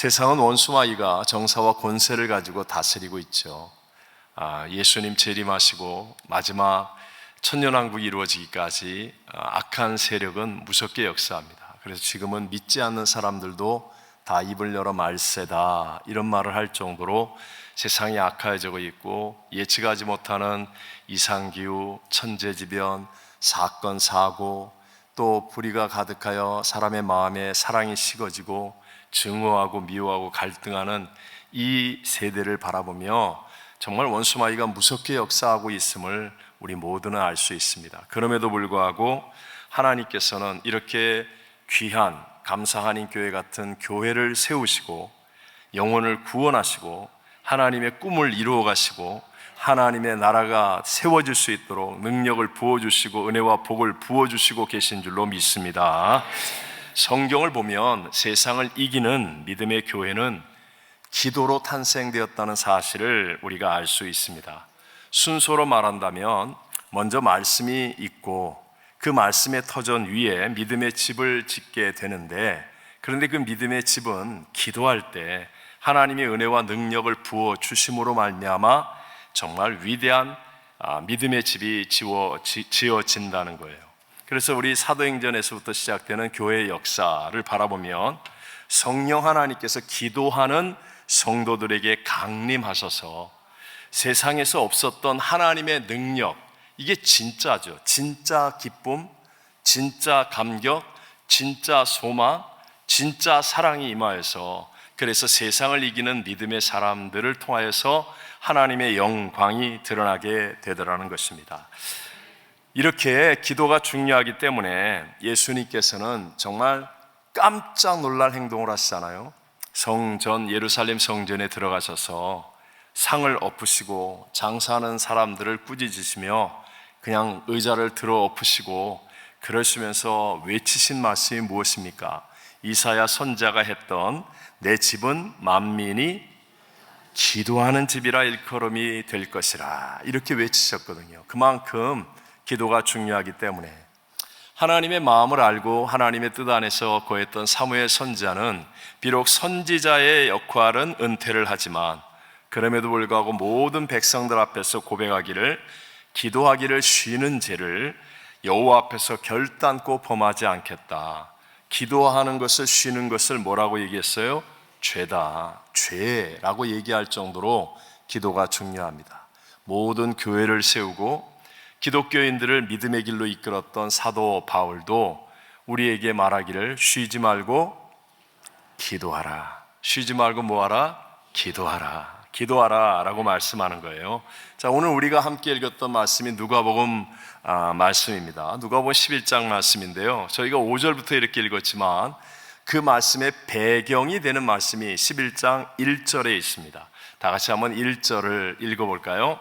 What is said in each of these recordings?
세상은 원수마귀가 정사와 권세를 가지고 다스리고 있죠. 예수님 재림하시고 마지막 천년왕국이 이루어지기까지 악한 세력은 무섭게 역사합니다. 그래서 지금은 믿지 않는 사람들도 다 입을 열어 말세다 이런 말을 할 정도로 세상이 악화해지고 있고, 예측하지 못하는 이상기후, 천재지변, 사건, 사고, 또 불의가 가득하여 사람의 마음에 사랑이 식어지고 증오하고 미워하고 갈등하는 이 세대를 바라보며 정말 원수마귀가 무섭게 역사하고 있음을 우리 모두는 알 수 있습니다. 그럼에도 불구하고 하나님께서는 이렇게 귀한 감사하는 교회 같은 교회를 세우시고 영혼을 구원하시고 하나님의 꿈을 이루어 가시고 하나님의 나라가 세워질 수 있도록 능력을 부어주시고 은혜와 복을 부어주시고 계신 줄로 믿습니다. 성경을 보면 세상을 이기는 믿음의 교회는 기도로 탄생되었다는 사실을 우리가 알 수 있습니다. 순서로 말한다면 먼저 말씀이 있고 그 말씀의 터전 위에 믿음의 집을 짓게 되는데, 그런데 그 믿음의 집은 기도할 때 하나님의 은혜와 능력을 부어 주심으로 말미암아 정말 위대한 믿음의 집이 지어진다는 거예요. 그래서 우리 사도행전에서부터 시작되는 교회의 역사를 바라보면 성령 하나님께서 기도하는 성도들에게 강림하셔서 세상에서 없었던 하나님의 능력, 이게 진짜죠. 진짜 기쁨, 진짜 감격, 진짜 소망, 진짜 사랑이 임하여서, 그래서 세상을 이기는 믿음의 사람들을 통하여서 하나님의 영광이 드러나게 되더라는 것입니다. 이렇게 기도가 중요하기 때문에 예수님께서는 정말 깜짝 놀랄 행동을 하시잖아요. 성전, 예루살렘 성전에 들어가셔서 상을 엎으시고 장사하는 사람들을 꾸짖으시며 그냥 의자를 들어 엎으시고 그러시면서 외치신 말씀이 무엇입니까? 이사야 선지자가 했던 내 집은 만민이 기도하는 집이라 일컬음이 될 것이라, 이렇게 외치셨거든요. 그만큼 기도가 중요하기 때문에 하나님의 마음을 알고 하나님의 뜻 안에서 거했던 사무엘 선지자는 비록 선지자의 역할은 은퇴를 하지만 그럼에도 불구하고 모든 백성들 앞에서 고백하기를, 기도하기를 쉬는 죄를 여호와 앞에서 결단코 범하지 않겠다. 기도하는 것을 쉬는 것을 뭐라고 얘기했어요? 죄다, 죄라고 얘기할 정도로 기도가 중요합니다. 모든 교회를 세우고 기독교인들을 믿음의 길로 이끌었던 사도 바울도 우리에게 말하기를 쉬지 말고 기도하라. 쉬지 말고 뭐하라? 기도하라. 기도하라 라고 말씀하는 거예요. 자, 오늘 우리가 함께 읽었던 말씀이 누가복음 말씀입니다. 누가복음 11장 말씀인데요, 저희가 5절부터 이렇게 읽었지만 그 말씀의 배경이 되는 말씀이 11장 1절에 있습니다. 다 같이 한번 1절을 읽어볼까요?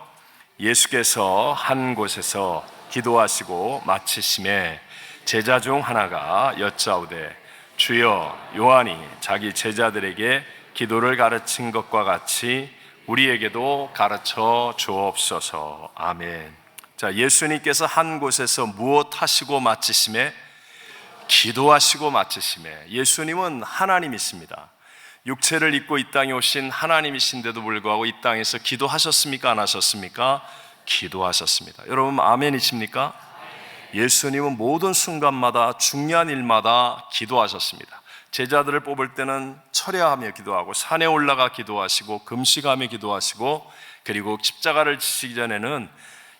예수께서 한 곳에서 기도하시고 마치심에 제자 중 하나가 여짜오되 주여, 요한이 자기 제자들에게 기도를 가르친 것과 같이 우리에게도 가르쳐 주옵소서. 아멘. 자, 예수님께서 한 곳에서 무엇 하시고 마치심에? 기도하시고 마치심에. 예수님은 하나님이십니다. 육체를 입고 이 땅에 오신 하나님이신데도 불구하고 이 땅에서 기도하셨습니까? 안 하셨습니까? 기도하셨습니다. 여러분 아멘이십니까? 예수님은 모든 순간마다 중요한 일마다 기도하셨습니다. 제자들을 뽑을 때는 철야하며 기도하고 산에 올라가 기도하시고 금식하며 기도하시고, 그리고 십자가를 지시기 전에는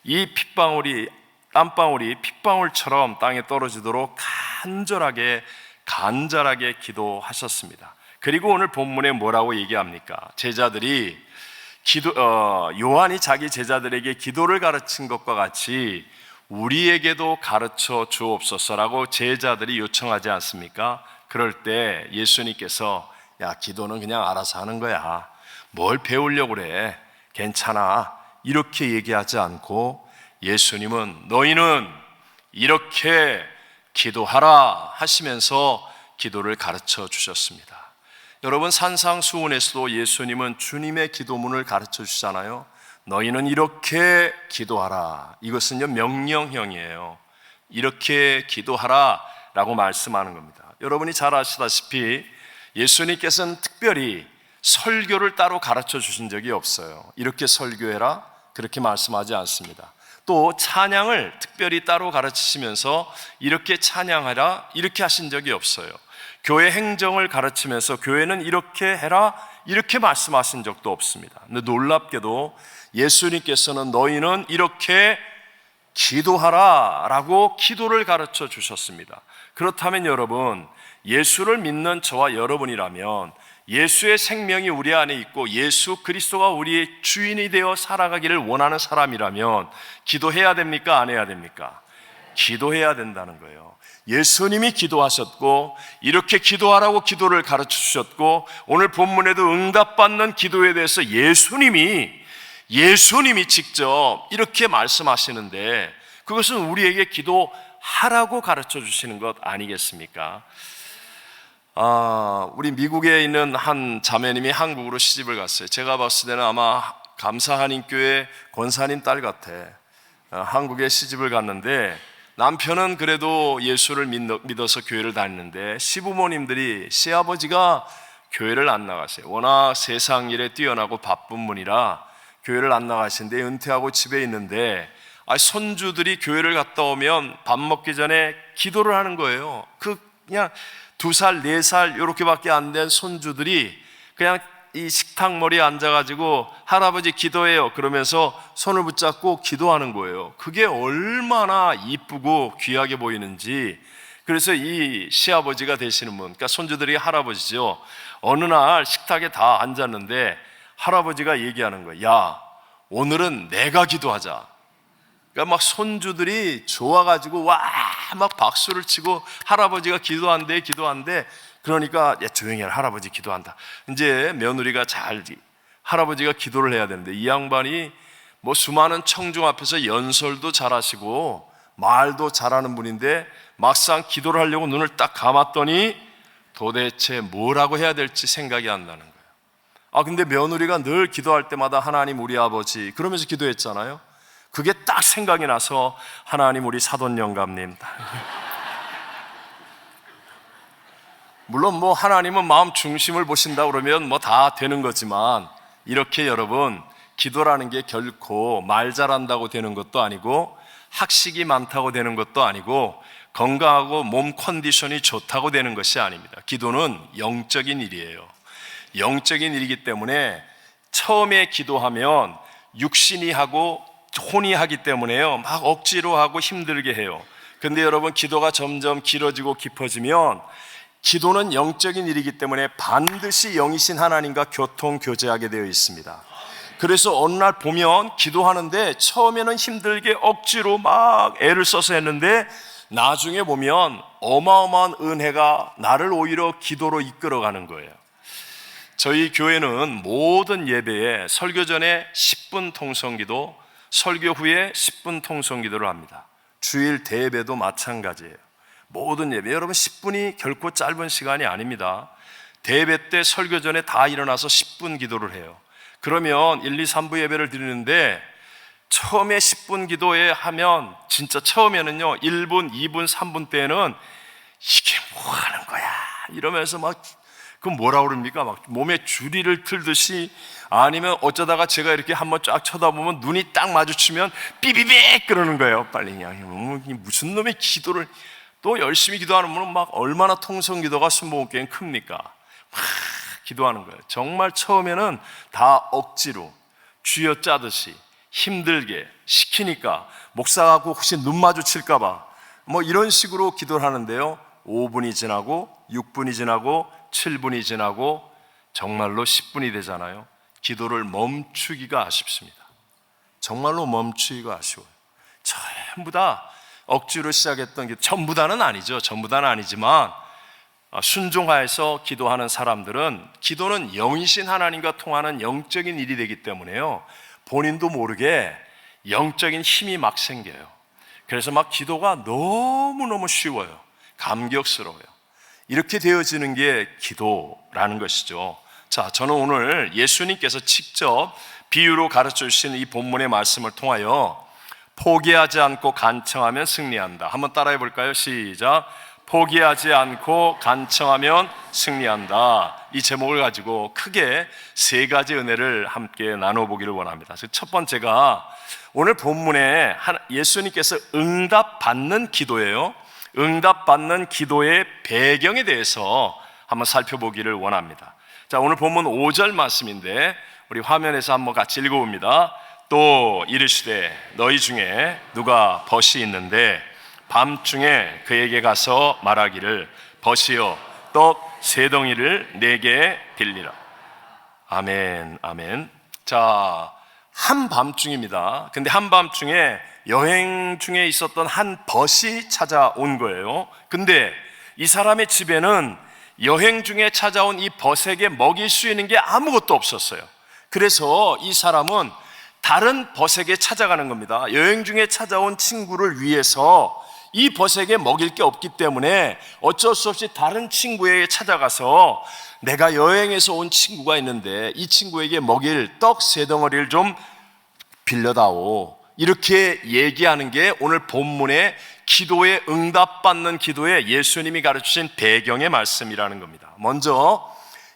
이 핏방울이, 땀방울이 핏방울처럼 땅에 떨어지도록 간절하게 기도하셨습니다. 그리고 오늘 본문에 뭐라고 얘기합니까? 제자들이 요한이 자기 제자들에게 기도를 가르친 것과 같이 우리에게도 가르쳐 주옵소서라고 제자들이 요청하지 않습니까? 그럴 때 예수님께서 야, 기도는 그냥 알아서 하는 거야. 뭘 배우려고 그래? 괜찮아. 이렇게 얘기하지 않고 예수님은 너희는 이렇게 기도하라 하시면서 기도를 가르쳐 주셨습니다. 여러분, 산상수훈에서도 예수님은 주님의 기도문을 가르쳐 주시잖아요. 너희는 이렇게 기도하라. 이것은요, 명령형이에요. 이렇게 기도하라 라고 말씀하는 겁니다. 여러분이 잘 아시다시피 예수님께서는 특별히 설교를 따로 가르쳐 주신 적이 없어요. 이렇게 설교해라 그렇게 말씀하지 않습니다. 또 찬양을 특별히 따로 가르치시면서 이렇게 찬양하라 이렇게 하신 적이 없어요. 교회 행정을 가르치면서 교회는 이렇게 해라 이렇게 말씀하신 적도 없습니다. 근데 놀랍게도 예수님께서는 너희는 이렇게 기도하라 라고 기도를 가르쳐 주셨습니다. 그렇다면 여러분, 예수를 믿는 저와 여러분이라면 예수의 생명이 우리 안에 있고 예수 그리스도가 우리의 주인이 되어 살아가기를 원하는 사람이라면 기도해야 됩니까? 안 해야 됩니까? 기도해야 된다는 거예요. 예수님이 기도하셨고 이렇게 기도하라고 기도를 가르쳐 주셨고 오늘 본문에도 응답받는 기도에 대해서 예수님이 직접 이렇게 말씀하시는데 그것은 우리에게 기도하라고 가르쳐 주시는 것 아니겠습니까? 우리 미국에 있는 한 자매님이 한국으로 시집을 갔어요. 제가 봤을 때는 아마 감사한인교회 권사님 딸 같아. 한국에 시집을 갔는데 남편은 그래도 예수를 믿어서 교회를 다니는데 시부모님들이 시아버지가 교회를 안 나가세요. 워낙 세상 일에 뛰어나고 바쁜 분이라 교회를 안 나가시는데 은퇴하고 집에 있는데 손주들이 교회를 갔다 오면 밥 먹기 전에 기도를 하는 거예요. 그냥 2살, 4살 이렇게밖에 안 된 손주들이 그냥 이 식탁 머리에 앉아가지고 할아버지 기도해요 그러면서 손을 붙잡고 기도하는 거예요. 그게 얼마나 이쁘고 귀하게 보이는지. 그래서 이 시아버지가 되시는 분, 그러니까 손주들이 할아버지죠. 어느 날 식탁에 다 앉았는데 할아버지가 얘기하는 거예요. 야, 오늘은 내가 기도하자. 그러니까 막 손주들이 좋아가지고 와 막 박수를 치고 할아버지가 기도한대. 그러니까 야, 조용히 해라, 할아버지 기도한다. 이제 며느리가 할아버지가 기도를 해야 되는데 이 양반이 뭐 수많은 청중 앞에서 연설도 잘하시고 말도 잘하는 분인데 막상 기도를 하려고 눈을 딱 감았더니 도대체 뭐라고 해야 될지 생각이 안 나는 거예요. 근데 며느리가 늘 기도할 때마다 하나님 우리 아버지 그러면서 기도했잖아요. 그게 딱 생각이 나서 하나님 우리 사돈 영감님. 물론 뭐 하나님은 마음 중심을 보신다 그러면 뭐 다 되는 거지만 이렇게 여러분 기도라는 게 결코 말 잘한다고 되는 것도 아니고 학식이 많다고 되는 것도 아니고 건강하고 몸 컨디션이 좋다고 되는 것이 아닙니다. 기도는 영적인 일이에요. 영적인 일이기 때문에 처음에 기도하면 육신이 하고 혼이 하기 때문에요. 막 억지로 하고 힘들게 해요. 근데 여러분 기도가 점점 길어지고 깊어지면 기도는 영적인 일이기 때문에 반드시 영이신 하나님과 교통 교제하게 되어 있습니다. 그래서 어느 날 보면 기도하는데 처음에는 힘들게 억지로 막 애를 써서 했는데 나중에 보면 어마어마한 은혜가 나를 오히려 기도로 이끌어가는 거예요. 저희 교회는 모든 예배에 설교 전에 10분 통성기도, 설교 후에 10분 통성기도를 합니다. 주일 대예배도 마찬가지예요. 모든 예배, 여러분 10분이 결코 짧은 시간이 아닙니다. 대예배 때 설교 전에 다 일어나서 10분 기도를 해요. 그러면 1, 2, 3부 예배를 드리는데 처음에 10분 기도에 하면 진짜 처음에는요 1분, 2분, 3분 때는 이게 뭐 하는 거야 이러면서 막 그 뭐라 그럽니까? 막 몸에 주리를 틀듯이 아니면 어쩌다가 제가 이렇게 한번 쫙 쳐다보면 눈이 딱 마주치면 삐비빅 그러는 거예요. 빨리 그냥 무슨 놈의 기도를 또 열심히 기도하는 분은 막 얼마나 통성기도가 순복음교회는 큽니까? 막 기도하는 거예요. 정말 처음에는 다 억지로 쥐어짜듯이 힘들게 시키니까 목사하고 혹시 눈 마주칠까 봐 뭐 이런 식으로 기도를 하는데요 5분이 지나고 6분이 지나고 7분이 지나고 정말로 10분이 되잖아요. 기도를 멈추기가 아쉽습니다. 정말로 멈추기가 아쉬워요. 전부 다 억지로 시작했던 기도, 전부 다는 아니죠. 전부 다는 아니지만 순종하여서 기도하는 사람들은 기도는 영이신 하나님과 통하는 영적인 일이 되기 때문에요 본인도 모르게 영적인 힘이 막 생겨요. 그래서 막 기도가 너무너무 쉬워요. 감격스러워요. 이렇게 되어지는 게 기도라는 것이죠. 자, 저는 오늘 예수님께서 직접 비유로 가르쳐 주신 이 본문의 말씀을 통하여 포기하지 않고 간청하면 승리한다. 한번 따라해 볼까요? 시작. 포기하지 않고 간청하면 승리한다. 이 제목을 가지고 크게 세 가지 은혜를 함께 나눠보기를 원합니다. 첫 번째가 오늘 본문에 예수님께서 응답받는 기도예요. 응답받는 기도의 배경에 대해서 한번 살펴보기를 원합니다. 자, 오늘 본문 5절 말씀인데 우리 화면에서 한번 같이 읽어봅니다. 또 이르시되 너희 중에 누가 벗이 있는데 밤중에 그에게 가서 말하기를 벗이여 떡 세 덩이를 내게 빌리라. 아멘, 아멘. 자, 한밤중입니다. 근데 한밤중에 여행 중에 있었던 한 벗이 찾아온 거예요. 근데 이 사람의 집에는 여행 중에 찾아온 이 벗에게 먹일 수 있는 게 아무것도 없었어요. 그래서 이 사람은 다른 벗에게 찾아가는 겁니다. 여행 중에 찾아온 친구를 위해서 이 벗에게 먹일 게 없기 때문에 어쩔 수 없이 다른 친구에게 찾아가서 내가 여행에서 온 친구가 있는데 이 친구에게 먹일 떡 세 덩어리를 좀 빌려다오. 이렇게 얘기하는 게 오늘 본문의 기도에 응답받는 기도에 예수님이 가르치신 배경의 말씀이라는 겁니다. 먼저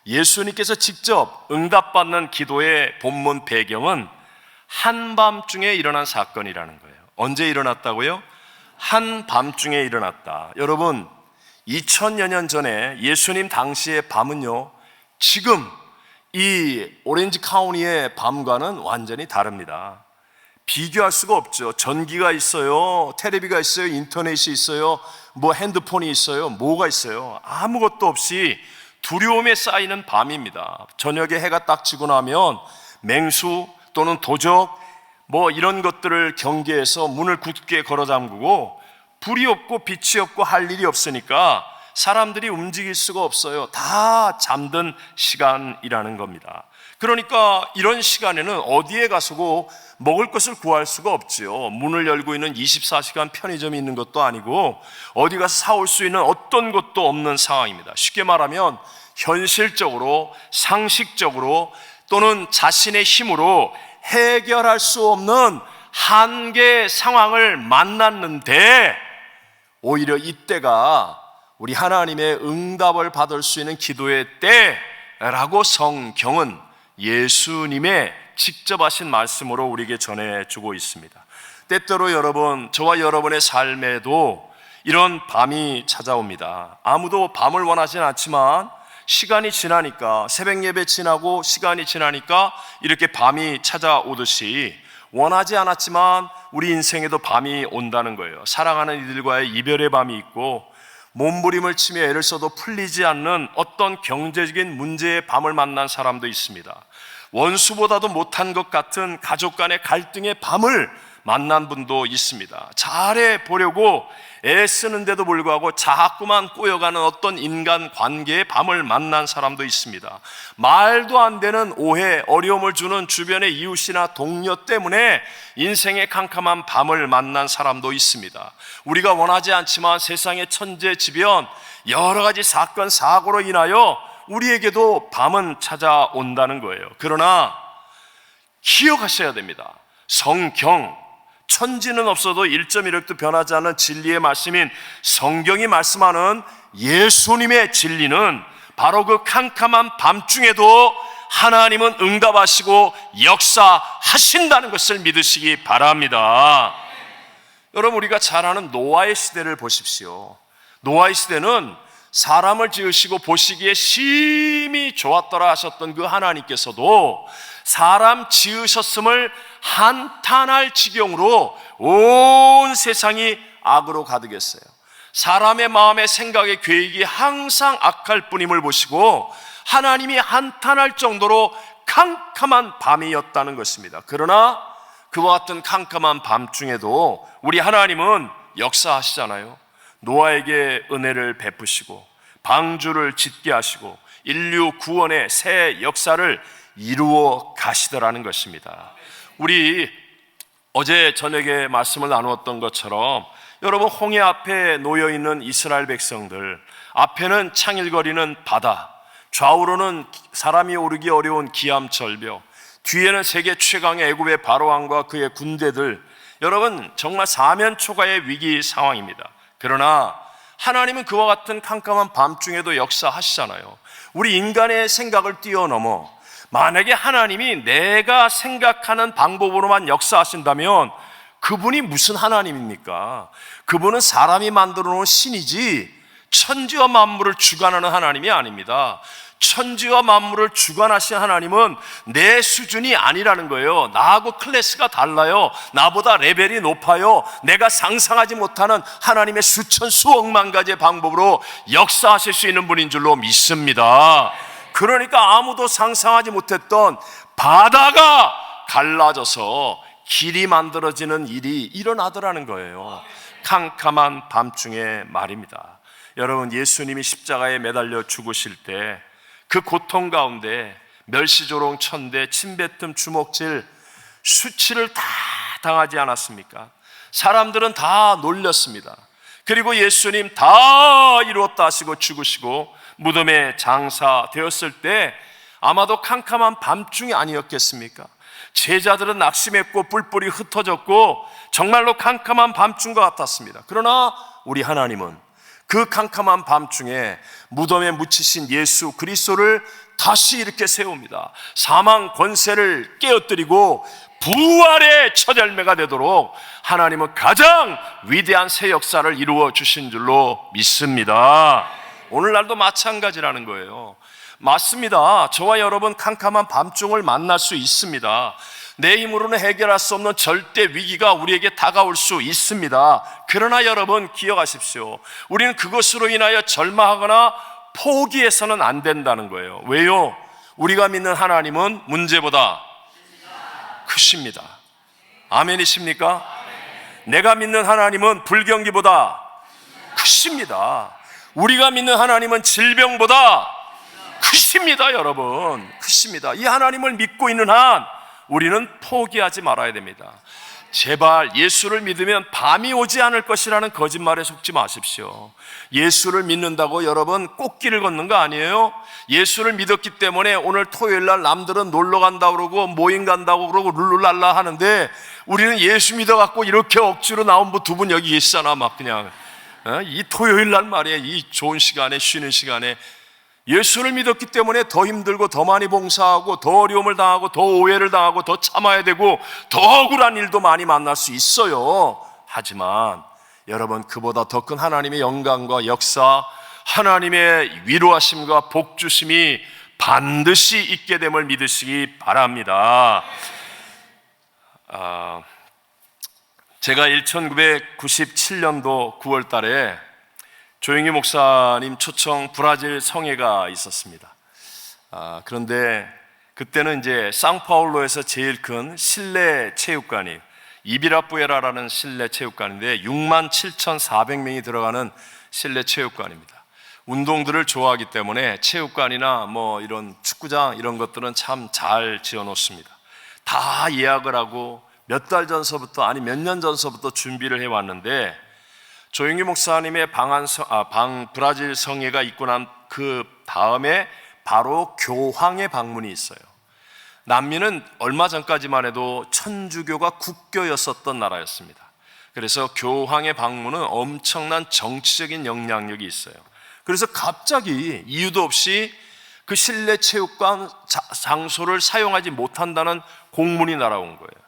예수님께서 직접 응답받는 기도의 본문 배경은 한밤중에 일어난 사건이라는 거예요. 언제 일어났다고요? 한밤중에 일어났다. 여러분, 2000여 년 전에 예수님 당시의 밤은요, 지금 이 오렌지 카운티의 밤과는 완전히 다릅니다. 비교할 수가 없죠. 전기가 있어요, 텔레비가 있어요, 인터넷이 있어요, 뭐 핸드폰이 있어요, 뭐가 있어요. 아무것도 없이 두려움에 쌓이는 밤입니다. 저녁에 해가 딱 지고 나면 맹수 또는 도적 뭐 이런 것들을 경계해서 문을 굳게 걸어 잠그고 불이 없고 빛이 없고 할 일이 없으니까 사람들이 움직일 수가 없어요. 다 잠든 시간이라는 겁니다. 그러니까 이런 시간에는 어디에 가서고 먹을 것을 구할 수가 없지요. 문을 열고 있는 24시간 편의점이 있는 것도 아니고 어디 가서 사올 수 있는 어떤 것도 없는 상황입니다. 쉽게 말하면 현실적으로, 상식적으로 또는 자신의 힘으로 해결할 수 없는 한계 상황을 만났는데 오히려 이때가 우리 하나님의 응답을 받을 수 있는 기도의 때라고 성경은 예수님의 직접 하신 말씀으로 우리에게 전해주고 있습니다. 때때로 여러분, 저와 여러분의 삶에도 이런 밤이 찾아옵니다. 아무도 밤을 원하진 않지만 시간이 지나니까, 새벽 예배 지나고 시간이 지나니까 이렇게 밤이 찾아오듯이 원하지 않았지만 우리 인생에도 밤이 온다는 거예요. 사랑하는 이들과의 이별의 밤이 있고 몸부림을 치며 애를 써도 풀리지 않는 어떤 경제적인 문제의 밤을 만난 사람도 있습니다. 원수보다도 못한 것 같은 가족 간의 갈등의 밤을 만난 분도 있습니다. 잘해 보려고 애쓰는데도 불구하고 자꾸만 꼬여가는 어떤 인간 관계의 밤을 만난 사람도 있습니다. 말도 안 되는 오해, 어려움을 주는 주변의 이웃이나 동료 때문에 인생의 캄캄한 밤을 만난 사람도 있습니다. 우리가 원하지 않지만 세상의 천재지변, 여러 가지 사건, 사고로 인하여 우리에게도 밤은 찾아온다는 거예요. 그러나 기억하셔야 됩니다. 성경, 천지는 없어도 1.1획도 변하지 않는 진리의 말씀인 성경이 말씀하는 예수님의 진리는 바로 그 캄캄한 밤중에도 하나님은 응답하시고 역사하신다는 것을 믿으시기 바랍니다. 여러분, 우리가 잘 아는 노아의 시대를 보십시오. 노아의 시대는 사람을 지으시고 보시기에 심히 좋았더라 하셨던 그 하나님께서도 사람 지으셨음을 한탄할 지경으로 온 세상이 악으로 가득했어요. 사람의 마음의 생각의 계획이 항상 악할 뿐임을 보시고 하나님이 한탄할 정도로 캄캄한 밤이었다는 것입니다. 그러나 그와 같은 캄캄한 밤중에도 우리 하나님은 역사하시잖아요. 노아에게 은혜를 베푸시고 방주를 짓게 하시고 인류 구원의 새 역사를 이루어 가시더라는 것입니다. 우리 어제 저녁에 말씀을 나누었던 것처럼 여러분, 홍해 앞에 놓여있는 이스라엘 백성들, 앞에는 창일거리는 바다, 좌우로는 사람이 오르기 어려운 기암절벽, 뒤에는 세계 최강의 애굽의 바로왕과 그의 군대들, 여러분 정말 사면초가의 위기 상황입니다. 그러나 하나님은 그와 같은 캄캄한 밤중에도 역사하시잖아요. 우리 인간의 생각을 뛰어넘어 만약에 하나님이 내가 생각하는 방법으로만 역사하신다면 그분이 무슨 하나님입니까? 그분은 사람이 만들어 놓은 신이지 천지와 만물을 주관하는 하나님이 아닙니다. 천지와 만물을 주관하신 하나님은 내 수준이 아니라는 거예요. 나하고 클래스가 달라요. 나보다 레벨이 높아요. 내가 상상하지 못하는 하나님의 수천 수억만 가지의 방법으로 역사하실 수 있는 분인 줄로 믿습니다. 그러니까 아무도 상상하지 못했던 바다가 갈라져서 길이 만들어지는 일이 일어나더라는 거예요. 캄캄한 밤중에 말입니다. 여러분, 예수님이 십자가에 매달려 죽으실 때 그 고통 가운데 멸시조롱 천대, 침뱉음, 주먹질, 수치를 다 당하지 않았습니까? 사람들은 다 놀렸습니다. 그리고 예수님 다 이루었다 하시고 죽으시고 무덤에 장사되었을 때 아마도 캄캄한 밤중이 아니었겠습니까? 제자들은 낙심했고 뿔뿔이 흩어졌고 정말로 캄캄한 밤중과 같았습니다. 그러나 우리 하나님은 그 캄캄한 밤중에 무덤에 묻히신 예수 그리스도를 다시 이렇게 세웁니다. 사망 권세를 깨어뜨리고 부활의 첫 열매가 되도록 하나님은 가장 위대한 새 역사를 이루어 주신 줄로 믿습니다. 오늘날도 마찬가지라는 거예요. 맞습니다. 저와 여러분 캄캄한 밤중을 만날 수 있습니다. 내 힘으로는 해결할 수 없는 절대 위기가 우리에게 다가올 수 있습니다. 그러나 여러분 기억하십시오. 우리는 그것으로 인하여 절망하거나 포기해서는 안 된다는 거예요. 왜요? 우리가 믿는 하나님은 문제보다 크십니다. 아멘이십니까? 내가 믿는 하나님은 불경기보다 크십니다. 우리가 믿는 하나님은 질병보다 크십니다. 여러분, 크십니다. 이 하나님을 믿고 있는 한 우리는 포기하지 말아야 됩니다. 제발 예수를 믿으면 밤이 오지 않을 것이라는 거짓말에 속지 마십시오. 예수를 믿는다고 여러분 꽃길을 걷는 거 아니에요? 예수를 믿었기 때문에 오늘 토요일날 남들은 놀러 간다고 그러고 모임 간다고 그러고 룰루랄라 하는데 우리는 예수 믿어갖고 이렇게 억지로 나온 분 두 분 여기 계시잖아. 막 그냥 이 토요일날 말이에요. 이 좋은 시간에, 쉬는 시간에 예수를 믿었기 때문에 더 힘들고 더 많이 봉사하고 더 어려움을 당하고 더 오해를 당하고 더 참아야 되고 더 억울한 일도 많이 만날 수 있어요. 하지만 여러분, 그보다 더 큰 하나님의 영광과 역사, 하나님의 위로하심과 복주심이 반드시 있게 됨을 믿으시기 바랍니다. 제가 1997년도 9월 달에 조영희 목사님 초청 브라질 성회가 있었습니다. 그런데 그때는 이제 상파울로에서 제일 큰 실내 체육관이 이비라뿌에라라는 실내 체육관인데 67,400명이 들어가는 실내 체육관입니다. 운동들을 좋아하기 때문에 체육관이나 뭐 이런 축구장 이런 것들은 참 잘 지어 놓습니다. 다 예약을 하고 몇 달 전서부터 아니 몇 년 전서부터 준비를 해왔는데 조영희 목사님의 브라질 성회가 있고 난 그 다음에 바로 교황의 방문이 있어요. 남미는 얼마 전까지만 해도 천주교가 국교였었던 나라였습니다. 그래서 교황의 방문은 엄청난 정치적인 영향력이 있어요. 그래서 갑자기 이유도 없이 그 실내 체육관 장소를 사용하지 못한다는 공문이 날아온 거예요.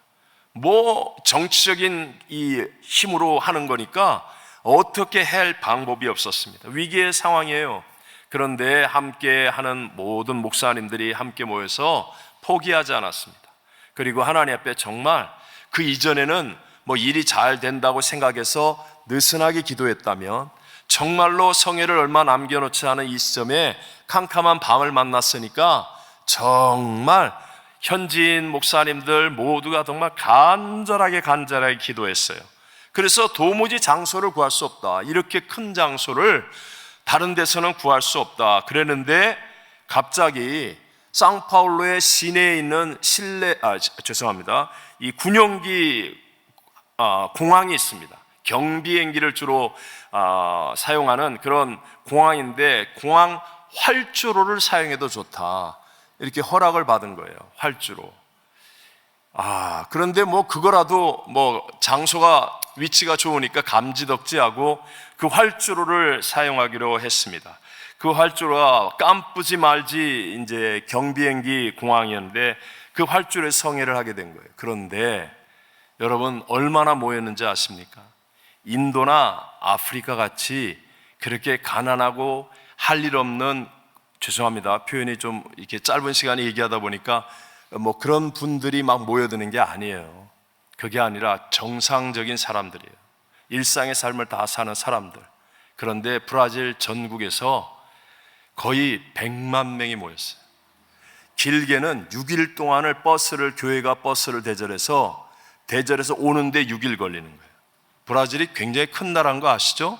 뭐 정치적인 이 힘으로 하는 거니까 어떻게 할 방법이 없었습니다. 위기의 상황이에요. 그런데 함께 하는 모든 목사님들이 함께 모여서 포기하지 않았습니다. 그리고 하나님 앞에 정말 그 이전에는 뭐 일이 잘 된다고 생각해서 느슨하게 기도했다면 정말로 성회를 얼마 남겨놓지 않은 이 시점에 캄캄한 밤을 만났으니까 정말 현지인 목사님들 모두가 정말 간절하게 기도했어요. 그래서 도무지 장소를 구할 수 없다. 이렇게 큰 장소를 다른 데서는 구할 수 없다. 그랬는데 갑자기 상파울로의 시내에 있는 이 군용기 공항이 있습니다. 경비행기를 주로 사용하는 그런 공항인데 공항 활주로를 사용해도 좋다. 이렇게 허락을 받은 거예요. 활주로. 그런데 뭐 그거라도 뭐 장소가 위치가 좋으니까 감지덕지하고 그 활주로를 사용하기로 했습니다. 그 활주로가 깜쁘지 말지 이제 경비행기 공항이었는데 그 활주로에 성회를 하게 된 거예요. 그런데 여러분 얼마나 모였는지 아십니까? 인도나 아프리카 같이 그렇게 가난하고 할 일 없는, 죄송합니다, 표현이 좀 이렇게 짧은 시간에 얘기하다 보니까 뭐 그런 분들이 막 모여드는 게 아니에요. 그게 아니라 정상적인 사람들이에요. 일상의 삶을 다 사는 사람들. 그런데 브라질 전국에서 거의 100만 명이 모였어요. 길게는 6일 동안을 교회가 버스를 대절해서 오는데 6일 걸리는 거예요. 브라질이 굉장히 큰 나라인 거 아시죠?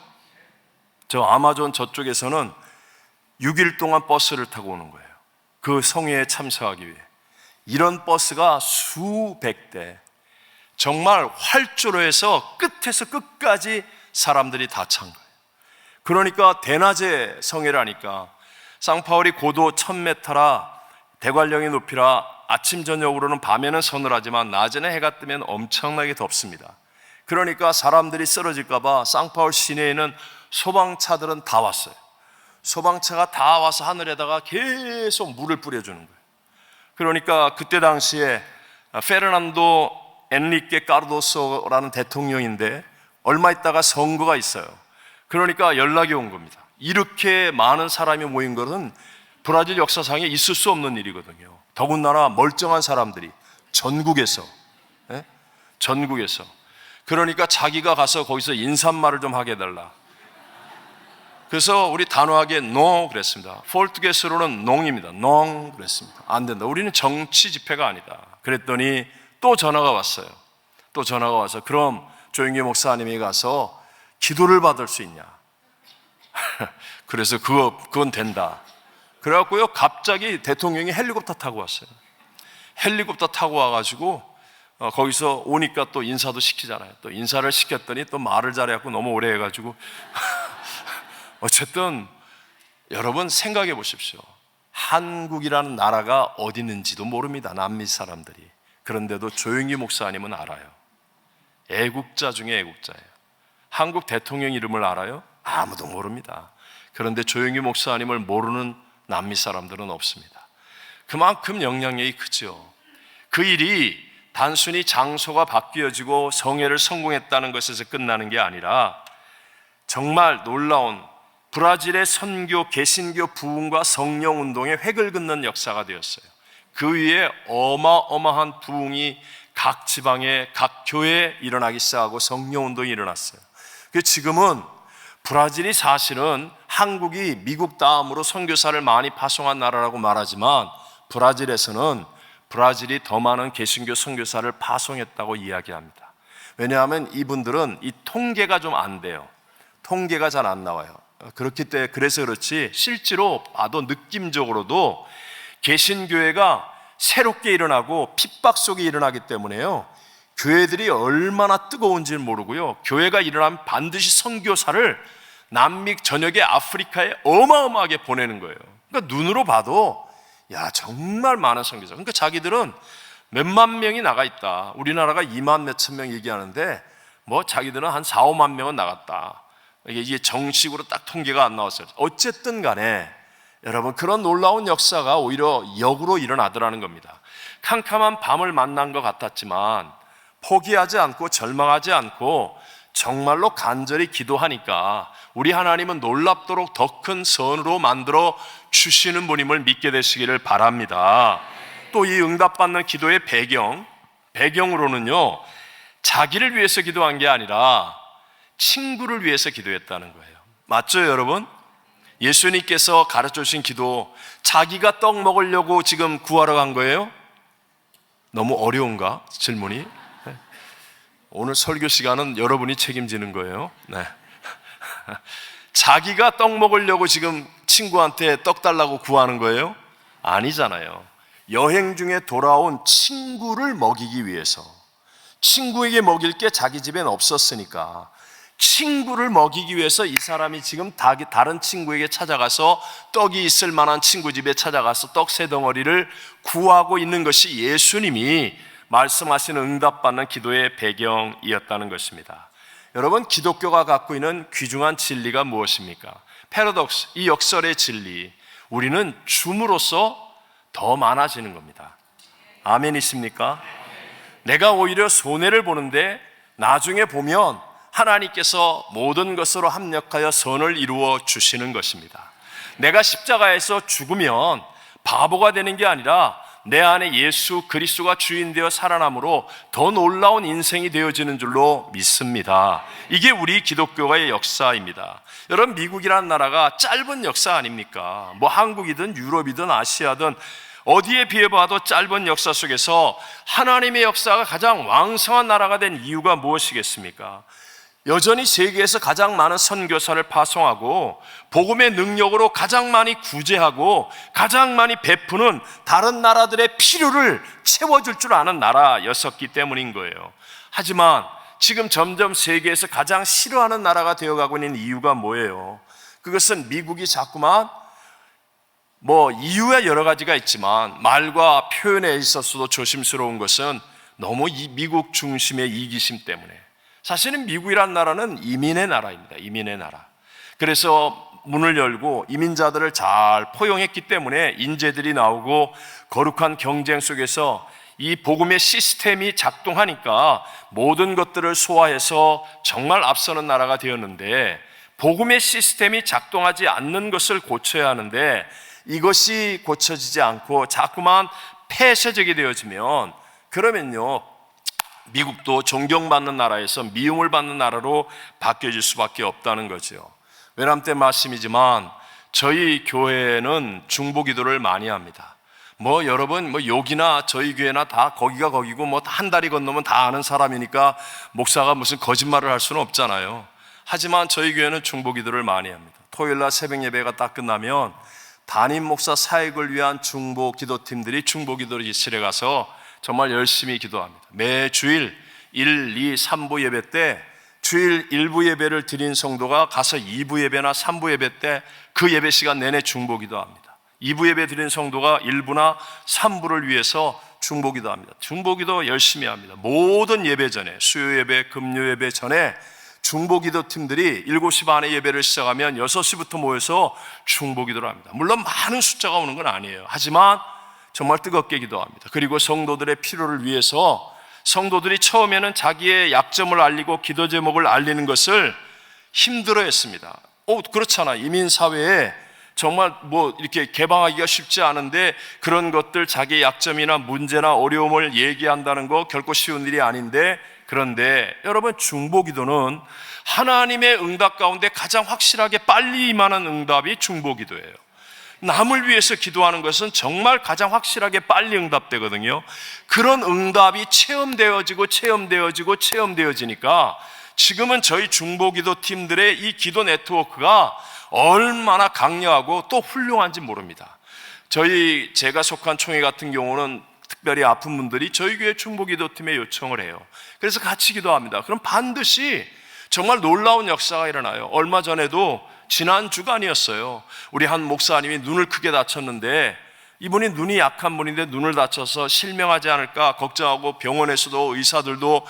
저 아마존 저쪽에서는 6일 동안 버스를 타고 오는 거예요. 그 성회에 참석하기 위해. 이런 버스가 수백 대, 정말 활주로에서 끝에서 끝까지 사람들이 다 찬 거예요. 그러니까 대낮에 성회를 하니까 상파울이 고도 1000m라 대관령의 높이라 아침 저녁으로는 밤에는 서늘하지만 낮에는 해가 뜨면 엄청나게 덥습니다. 그러니까 사람들이 쓰러질까 봐 상파울 시내에는 소방차들은 다 왔어요. 소방차가 다 와서 하늘에다가 계속 물을 뿌려주는 거예요. 그러니까 그때 당시에 페르난도 엔리케 카르도소라는 대통령인데 얼마 있다가 선거가 있어요. 그러니까 연락이 온 겁니다. 이렇게 많은 사람이 모인 것은 브라질 역사상에 있을 수 없는 일이거든요. 더군다나 멀쩡한 사람들이 전국에서. 그러니까 자기가 가서 거기서 인사말을 좀 하게 해달라. 그래서 우리 단호하게 no 그랬습니다. 포르투게스로는 농입니다. 농 그랬습니다. 안 된다. 우리는 정치 집회가 아니다. 그랬더니 또 전화가 왔어요. 또 전화가 와서 그럼 조영기 목사님이 가서 기도를 받을 수 있냐. 그래서 그건 된다. 그래갖고요, 갑자기 대통령이 헬리콥터 타고 왔어요. 헬리콥터 타고 와가지고 거기서 오니까 또 인사도 시키잖아요. 또 인사를 시켰더니 또 말을 잘해갖고 너무 오래 해가지고 어쨌든 여러분 생각해 보십시오. 한국이라는 나라가 어디 있는지도 모릅니다. 남미 사람들이. 그런데도 조영기 목사님은 알아요. 애국자 중에 애국자예요. 한국 대통령 이름을 알아요? 아무도 모릅니다. 그런데 조영기 목사님을 모르는 남미 사람들은 없습니다. 그만큼 영향력이 크죠. 그 일이 단순히 장소가 바뀌어지고 성회를 성공했다는 것에서 끝나는 게 아니라 정말 놀라운 브라질의 선교, 개신교 부흥과 성령운동의 획을 긋는 역사가 되었어요. 그 위에 어마어마한 부흥이 각 지방에, 각 교회에 일어나기 시작하고 성령운동이 일어났어요. 지금은 브라질이 사실은 한국이 미국 다음으로 선교사를 많이 파송한 나라라고 말하지만 브라질에서는 브라질이 더 많은 개신교 선교사를 파송했다고 이야기합니다. 왜냐하면 이분들은 이 통계가 좀 안 돼요. 통계가 잘 안 나와요. 그렇기 때문에 그래서 그렇지 실제로 봐도 느낌적으로도 개신교회가 새롭게 일어나고 핍박 속에 일어나기 때문에요, 교회들이 얼마나 뜨거운지를 모르고요, 교회가 일어나면 반드시 선교사를 남미 전역의 아프리카에 어마어마하게 보내는 거예요. 그러니까 눈으로 봐도 야 정말 많은 선교사. 그러니까 자기들은 몇만 명이 나가 있다. 우리나라가 2만 몇천 명 얘기하는데 뭐 자기들은 한 4, 5만 명은 나갔다. 이게 정식으로 딱 통계가 안 나왔어요. 어쨌든 간에 여러분 그런 놀라운 역사가 오히려 역으로 일어나더라는 겁니다. 캄캄한 밤을 만난 것 같았지만 포기하지 않고 절망하지 않고 정말로 간절히 기도하니까 우리 하나님은 놀랍도록 더 큰 선으로 만들어 주시는 분임을 믿게 되시기를 바랍니다. 또 이 응답받는 기도의 배경으로는요, 자기를 위해서 기도한 게 아니라 친구를 위해서 기도했다는 거예요. 맞죠 여러분? 예수님께서 가르쳐 주신 기도, 자기가 떡 먹으려고 지금 구하러 간 거예요? 너무 어려운가? 질문이. 오늘 설교 시간은 여러분이 책임지는 거예요. 네. 자기가 떡 먹으려고 지금 친구한테 떡 달라고 구하는 거예요? 아니잖아요. 여행 중에 돌아온 친구를 먹이기 위해서, 친구에게 먹일 게 자기 집엔 없었으니까 친구를 먹이기 위해서 이 사람이 지금 다른 친구에게 찾아가서 떡이 있을 만한 친구 집에 찾아가서 떡 세 덩어리를 구하고 있는 것이 예수님이 말씀하시는 응답받는 기도의 배경이었다는 것입니다. 여러분, 기독교가 갖고 있는 귀중한 진리가 무엇입니까? 패러독스, 이 역설의 진리, 우리는 줌으로써 더 많아지는 겁니다. 아멘이십니까? 내가 오히려 손해를 보는데 나중에 보면 하나님께서 모든 것으로 합력하여 선을 이루어 주시는 것입니다. 내가 십자가에서 죽으면 바보가 되는 게 아니라 내 안에 예수 그리스도가 주인 되어 살아남으로 더 놀라운 인생이 되어지는 줄로 믿습니다. 이게 우리 기독교가의 역사입니다. 여러분, 미국이라는 나라가 짧은 역사 아닙니까? 뭐 한국이든 유럽이든 아시아든 어디에 비해 봐도 짧은 역사 속에서 하나님의 역사가 가장 왕성한 나라가 된 이유가 무엇이겠습니까? 여전히 세계에서 가장 많은 선교사를 파송하고 복음의 능력으로 가장 많이 구제하고 가장 많이 베푸는 다른 나라들의 필요를 채워줄 줄 아는 나라였었기 때문인 거예요. 하지만 지금 점점 세계에서 가장 싫어하는 나라가 되어가고 있는 이유가 뭐예요? 그것은 미국이 자꾸만 이유야 여러 가지가 있지만 말과 표현에 있어서도 조심스러운 것은 너무 미국 중심의 이기심 때문에. 사실은 미국이란 나라는 이민의 나라입니다. 이민의 나라. 그래서 문을 열고 이민자들을 잘 포용했기 때문에 인재들이 나오고 거룩한 경쟁 속에서 이 복음의 시스템이 작동하니까 모든 것들을 소화해서 정말 앞서는 나라가 되었는데, 복음의 시스템이 작동하지 않는 것을 고쳐야 하는데 이것이 고쳐지지 않고 자꾸만 폐쇄적이 되어지면, 그러면요 미국도 존경받는 나라에서 미움을 받는 나라로 바뀌어질 수밖에 없다는 거죠. 외람 때 말씀이지만 저희 교회는 중보기도를 많이 합니다. 여러분 여기나 저희 교회나 다 거기가 거기고 한 다리 건너면 다 아는 사람이니까 목사가 무슨 거짓말을 할 수는 없잖아요. 하지만 저희 교회는 중보기도를 많이 합니다. 토요일날 새벽 예배가 딱 끝나면 담임 목사 사역을 위한 중보기도팀들이 중보기도실에 가서 정말 열심히 기도합니다. 매주일 1, 2, 3부 예배 때 주일 1부 예배를 드린 성도가 가서 2부 예배나 3부 예배 때 그 예배 시간 내내 중보기도합니다. 2부 예배 드린 성도가 1부나 3부를 위해서 중보기도합니다. 중보기도 열심히 합니다. 모든 예배 전에, 수요 예배, 금요 예배 전에 중보기도 팀들이 7시 반에 예배를 시작하면 6시부터 모여서 중보기도를 합니다. 물론 많은 숫자가 오는 건 아니에요. 하지만 정말 뜨겁게 기도합니다. 그리고 성도들의 필요를 위해서 성도들이 처음에는 자기의 약점을 알리고 기도 제목을 알리는 것을 힘들어했습니다. 그렇잖아. 이민사회에 정말 이렇게 개방하기가 쉽지 않은데 그런 것들, 자기의 약점이나 문제나 어려움을 얘기한다는 거 결코 쉬운 일이 아닌데, 그런데 여러분, 중보기도는 하나님의 응답 가운데 가장 확실하게 빨리 임하는 응답이 중보기도예요. 남을 위해서 기도하는 것은 정말 가장 확실하게 빨리 응답되거든요. 그런 응답이 체험되어지니까 지금은 저희 중보기도 팀들의 이 기도 네트워크가 얼마나 강력하고 또 훌륭한지 모릅니다. 제가 속한 총회 같은 경우는 특별히 아픈 분들이 저희 교회 중보기도팀에 요청을 해요. 그래서 같이 기도합니다. 그럼 반드시 정말 놀라운 역사가 일어나요. 얼마 전에도 지난 주간이었어요. 우리 한 목사님이 눈을 크게 다쳤는데, 이분이 눈이 약한 분인데 눈을 다쳐서 실명하지 않을까 걱정하고 병원에서도 의사들도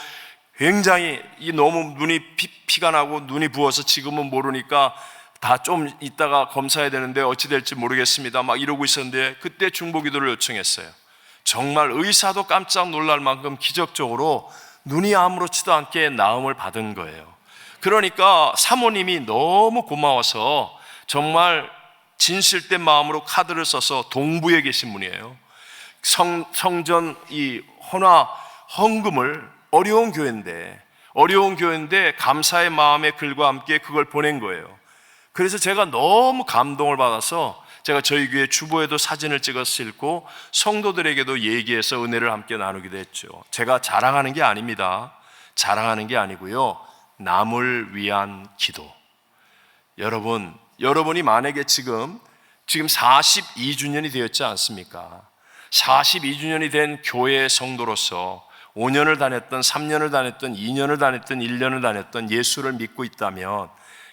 굉장히 너무 눈이 피가 나고 눈이 부어서 지금은 모르니까 다 좀 이따가 검사해야 되는데 어찌 될지 모르겠습니다 이러고 있었는데, 그때 중보기도를 요청했어요. 정말 의사도 깜짝 놀랄 만큼 기적적으로 눈이 아무렇지도 않게 나음을 받은 거예요. 그러니까 사모님이 너무 고마워서 정말 진실된 마음으로 카드를 써서 동부에 계신 분이에요. 성전 이 헌금을 어려운 교회인데 감사의 마음의 글과 함께 그걸 보낸 거예요. 그래서 제가 너무 감동을 받아서 제가 저희 교회 주보에도 사진을 찍어 싣고 성도들에게도 얘기해서 은혜를 함께 나누기도 했죠. 제가 자랑하는 게 아닙니다. 자랑하는 게 아니고요, 남을 위한 기도. 여러분이 만약에 지금 42주년이 되었지 않습니까? 42주년이 된 교회의 성도로서 5년을 다녔던, 3년을 다녔던, 2년을 다녔던, 1년을 다녔던 예수를 믿고 있다면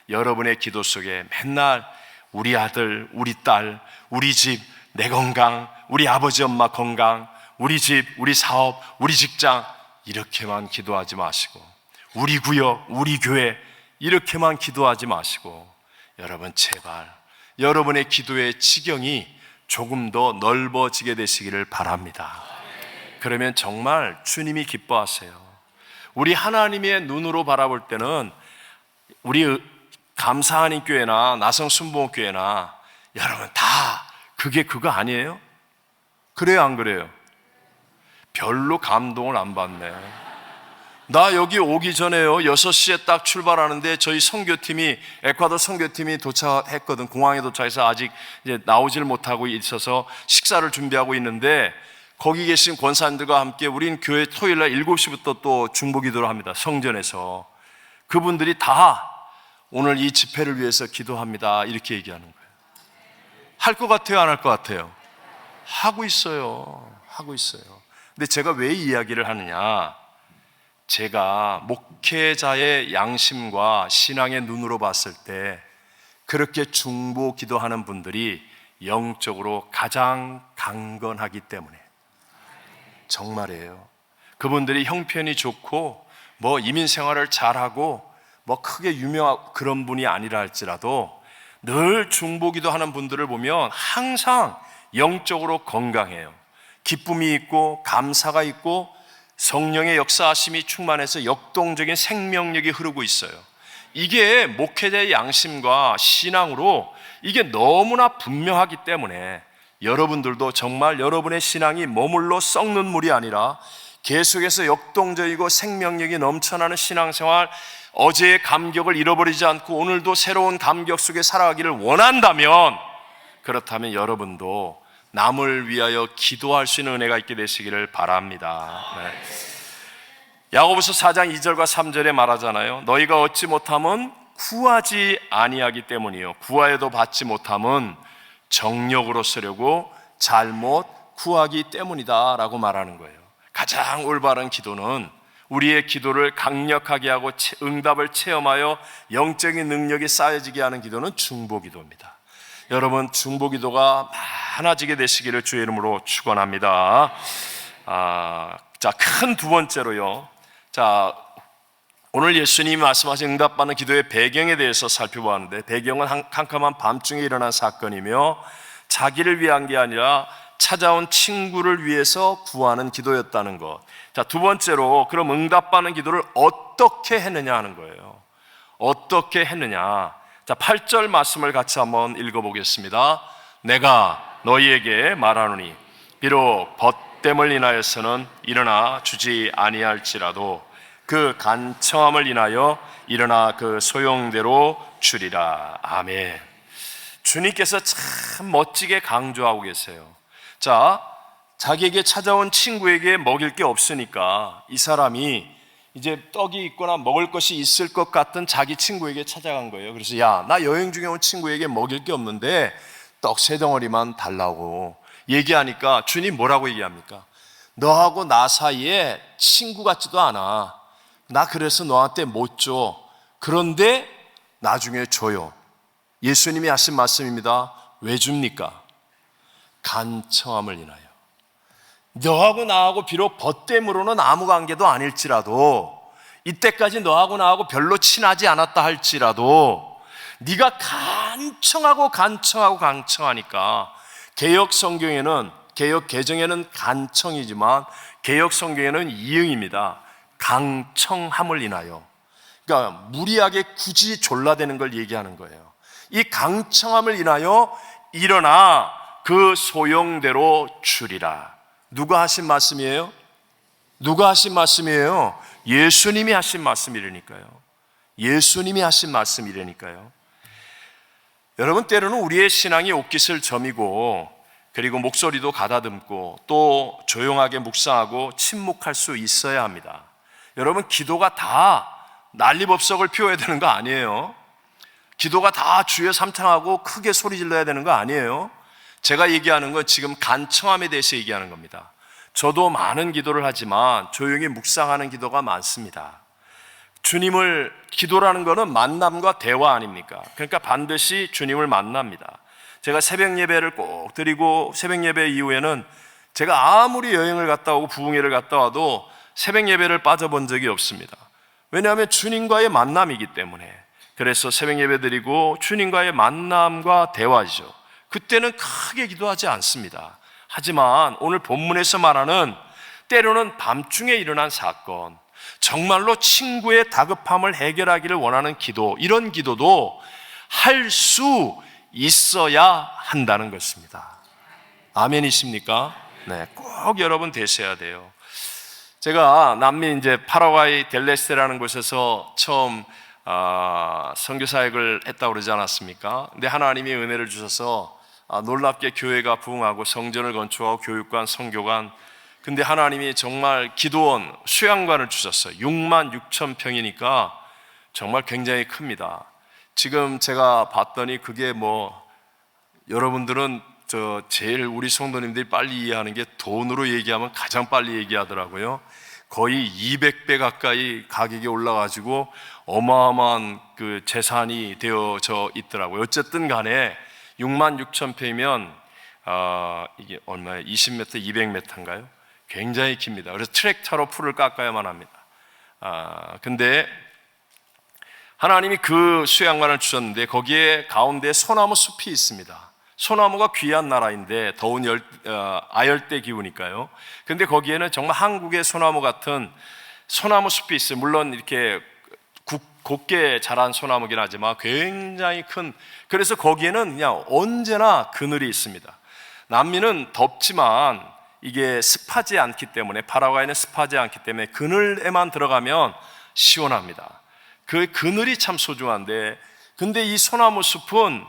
여러분의 기도 속에 맨날 우리 아들, 우리 딸, 우리 집, 내 건강, 우리 아버지 엄마 건강, 우리 집, 우리 사업, 우리 직장, 이렇게만 기도하지 마시고 우리 구역, 우리 교회 이렇게만 기도하지 마시고 여러분 제발 여러분의 기도의 지경이 조금 더 넓어지게 되시기를 바랍니다. 그러면 정말 주님이 기뻐하세요. 우리 하나님의 눈으로 바라볼 때는 우리 감사하는 교회나 나성순복음교회나 여러분 다 그게 그거 아니에요? 그래요 안 그래요? 별로 감동을 안 받네. 나 여기 오기 전에요 6시에 딱 출발하는데 저희 선교팀이 에콰도르 선교팀이 도착했거든. 공항에 도착해서 아직 이제 나오질 못하고 있어서 식사를 준비하고 있는데 거기 계신 권사님들과 함께 우린 교회 토요일날 7시부터 또 중보기도를 합니다. 성전에서. 그분들이 다 오늘 이 집회를 위해서 기도합니다 이렇게 얘기하는 거예요. 할 것 같아요 안 할 것 같아요? 하고 있어요. 하고 있어요. 근데 제가 왜 이 이야기를 하느냐, 제가 목회자의 양심과 신앙의 눈으로 봤을 때 그렇게 중보 기도하는 분들이 영적으로 가장 강건하기 때문에, 정말이에요. 그분들이 형편이 좋고 뭐 이민 생활을 잘하고 뭐 크게 유명한 그런 분이 아니라 할지라도 늘 중보 기도하는 분들을 보면 항상 영적으로 건강해요. 기쁨이 있고 감사가 있고 성령의 역사하심이 충만해서 역동적인 생명력이 흐르고 있어요. 이게 목회자의 양심과 신앙으로 이게 너무나 분명하기 때문에 여러분들도 정말 여러분의 신앙이 머물러 썩는 물이 아니라 계속해서 역동적이고 생명력이 넘쳐나는 신앙생활, 어제의 감격을 잃어버리지 않고 오늘도 새로운 감격 속에 살아가기를 원한다면, 그렇다면 여러분도 남을 위하여 기도할 수 있는 은혜가 있게 되시기를 바랍니다. 네. 야고보서 4장 2절과 3절에 말하잖아요. 너희가 얻지 못함은 구하지 아니하기 때문이요 구하여도 받지 못함은 정력으로 쓰려고 잘못 구하기 때문이다 라고 말하는 거예요. 가장 올바른 기도는 우리의 기도를 강력하게 하고 응답을 체험하여 영적인 능력이 쌓여지게 하는 기도는 중보기도입니다. 여러분 중보기도가 많아지게 되시기를 주의 이름으로 축원합니다. 자, 큰 두 번째로요. 자, 오늘 예수님이 말씀하신 응답받는 기도의 배경에 대해서 살펴보았는데, 배경은 캄캄한 밤중에 일어난 사건이며 자기를 위한 게 아니라 찾아온 친구를 위해서 구하는 기도였다는 것. 자, 두 번째로 그럼 응답받는 기도를 어떻게 했느냐 하는 거예요. 어떻게 했느냐. 자, 8절 말씀을 같이 한번 읽어보겠습니다. 내가 너희에게 말하노니 비록 벗됨을 인하여서는 일어나 주지 아니할지라도 그 간청함을 인하여 일어나 그 소용대로 주리라. 아멘. 주님께서 참 멋지게 강조하고 계세요. 자, 자기에게 찾아온 친구에게 먹일 게 없으니까 이 사람이 이제 떡이 있거나 먹을 것이 있을 것 같은 자기 친구에게 찾아간 거예요. 그래서 야, 나 여행 중에 온 친구에게 먹일 게 없는데 떡 3덩어리만 달라고 얘기하니까 주님 뭐라고 얘기합니까? 너하고 나 사이에 친구 같지도 않아. 나 그래서 너한테 못 줘. 그런데 나중에 줘요. 예수님이 하신 말씀입니다. 왜 줍니까? 간청함을 인하여. 너하고 나하고 비록 벗됨으로는 아무 관계도 아닐지라도, 이때까지 너하고 나하고 별로 친하지 않았다 할지라도 네가 간청하니까, 개역 성경에는, 개역 개정에는 간청이지만 개역 성경에는 이응입니다. 강청함을 인하여. 그러니까 무리하게 굳이 졸라대는 걸 얘기하는 거예요. 이 강청함을 인하여 일어나 그 소용대로 주리라. 누가 하신 말씀이에요? 누가 하신 말씀이에요? 예수님이 하신 말씀이라니까요. 예수님이 하신 말씀이라니까요. 여러분, 때로는 우리의 신앙이 옷깃을 저미고 그리고 목소리도 가다듬고 또 조용하게 묵상하고 침묵할 수 있어야 합니다. 여러분, 기도가 다 난리법석을 피워야 되는 거 아니에요. 기도가 다 주여 삼창하고 크게 소리 질러야 되는 거 아니에요. 제가 얘기하는 건 지금 간청함에 대해서 얘기하는 겁니다. 저도 많은 기도를 하지만 조용히 묵상하는 기도가 많습니다. 주님을, 기도라는 것은 만남과 대화 아닙니까? 그러니까 반드시 주님을 만납니다. 제가 새벽 예배를 꼭 드리고 새벽 예배 이후에는 제가 아무리 여행을 갔다 오고 부흥회를 갔다 와도 새벽 예배를 빠져본 적이 없습니다. 왜냐하면 주님과의 만남이기 때문에. 그래서 새벽 예배 드리고 주님과의 만남과 대화죠. 그때는 크게 기도하지 않습니다. 하지만 오늘 본문에서 말하는 때로는 밤중에 일어난 사건, 정말로 친구의 다급함을 해결하기를 원하는 기도, 이런 기도도 할 수 있어야 한다는 것입니다. 아멘이십니까? 네, 꼭 여러분 되셔야 돼요. 제가 남미 이제 파라과이 델레스테라는 곳에서 처음 선교 사역을 했다고 그러지 않았습니까? 근데 하나님이 은혜를 주셔서 놀랍게 교회가 부흥하고 성전을 건축하고 교육관, 선교관, 근데 하나님이 정말 기도원, 수양관을 주셨어요. 6만 6천 평이니까 정말 굉장히 큽니다. 지금 제가 봤더니 그게 여러분들은 제일 우리 성도님들이 빨리 이해하는 게 돈으로 얘기하면 가장 빨리 얘기하더라고요. 거의 200배 가까이 가격이 올라가지고 어마어마한 그 재산이 되어져 있더라고요. 어쨌든 간에 6만 6천 평이면 이게 얼마예요? 20m, 200m인가요? 굉장히 깁니다. 그래서 트랙터로 풀을 깎아야만 합니다. 근데 하나님이 그 수양관을 주셨는데 거기에 가운데 소나무 숲이 있습니다. 소나무가 귀한 나라인데 더운 아열대 기후니까요. 근데 거기에는 정말 한국의 소나무 같은 소나무 숲이 있어요. 물론 이렇게 곱게 자란 소나무긴 하지만 굉장히 큰, 그래서 거기에는 그냥 언제나 그늘이 있습니다. 남미는 덥지만 이게 습하지 않기 때문에, 파라과이는 습하지 않기 때문에 그늘에만 들어가면 시원합니다. 그 그늘이 참 소중한데, 근데 이 소나무 숲은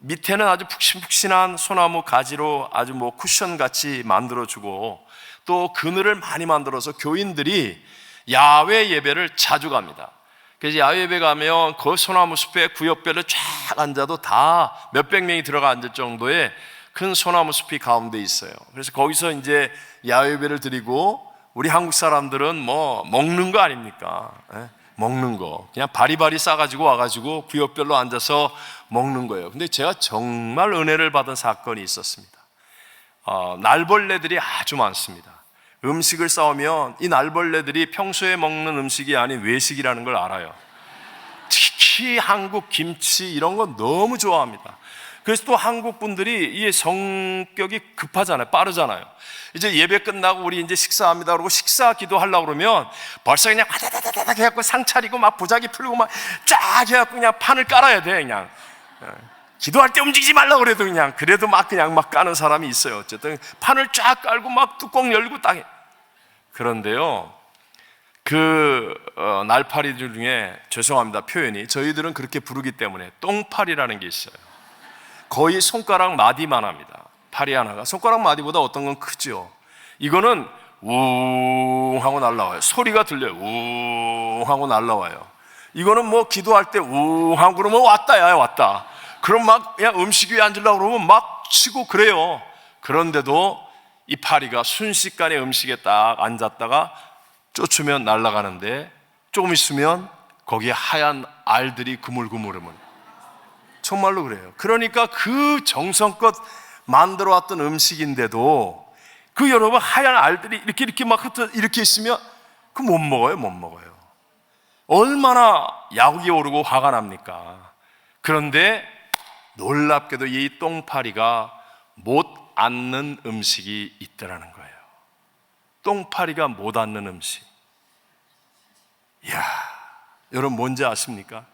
밑에는 아주 푹신푹신한 소나무 가지로 아주 쿠션 같이 만들어주고, 또 그늘을 많이 만들어서 교인들이 야외 예배를 자주 갑니다. 그래서 야외 예배 가면 그 소나무 숲에 구역별로 쫙 앉아도 다 몇백 명이 들어가 앉을 정도의 큰 소나무 숲이 가운데 있어요. 그래서 거기서 이제 야외 예배를 드리고, 우리 한국 사람들은 먹는 거 아닙니까? 먹는 거 그냥 바리바리 싸가지고 와가지고 구역별로 앉아서 먹는 거예요. 근데 제가 정말 은혜를 받은 사건이 있었습니다. 날벌레들이 아주 많습니다. 음식을 싸우면 이 날벌레들이 평소에 먹는 음식이 아닌 외식이라는 걸 알아요. 특히 한국 김치 이런 거 너무 좋아합니다. 그래서 또 한국 분들이 이 성격이 급하잖아요. 빠르잖아요. 이제 예배 끝나고 우리 이제 식사합니다 그러고 식사 기도하려고 그러면 벌써 그냥 바다다다닥 해갖고 상 차리고 막 보자기 풀고 막 쫙 해갖고 그냥 판을 깔아야 돼. 그냥 기도할 때 움직이지 말라고 그래도 그래도 그냥 까는 사람이 있어요. 어쨌든 판을 쫙 깔고 막 뚜껑 열고 딱. 그런데요, 날파리들 중에, 죄송합니다 표현이, 저희들은 그렇게 부르기 때문에 똥파리라는 게 있어요. 거의 손가락 마디만 합니다. 파리 하나가 손가락 마디보다 어떤 건 크죠. 이거는 웅 하고 날라와요. 소리가 들려요. 웅 하고 날라와요. 이거는 기도할 때 웅 하고 그러면 왔다야 왔다. 그럼 그냥 음식 위에 앉으려고 그러면 막 치고 그래요. 그런데도 이 파리가 순식간에 음식에 딱 앉았다가 쫓으면 날아가는데, 조금 있으면 거기에 하얀 알들이 그물그물하면, 정말로 그래요. 그러니까 그 정성껏 만들어왔던 음식인데도 여러분 하얀 알들이 이렇게 막 이렇게 있으면 못 먹어요. 못 먹어요. 얼마나 약이 오르고 화가 납니까? 그런데 놀랍게도 이 똥파리가 못 앉는 음식이 있더라는 거예요. 똥파리가 못 앉는 음식. 이야, 여러분 뭔지 아십니까?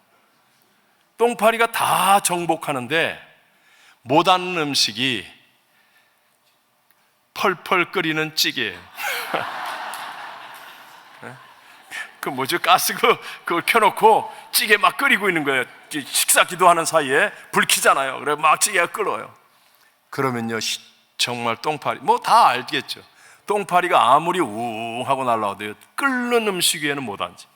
똥파리가 다 정복하는데 못 앉는 음식이 펄펄 끓이는 찌개예요. 가스 그걸 켜놓고 찌개 막 끓이고 있는 거예요. 식사 기도하는 사이에 불 켜잖아요. 그래 막 찌개가 끓어요. 그러면요, 정말 똥파리 다 알겠죠. 똥파리가 아무리 우웅 하고 날라와도 끓는 음식 위에는 못 앉지.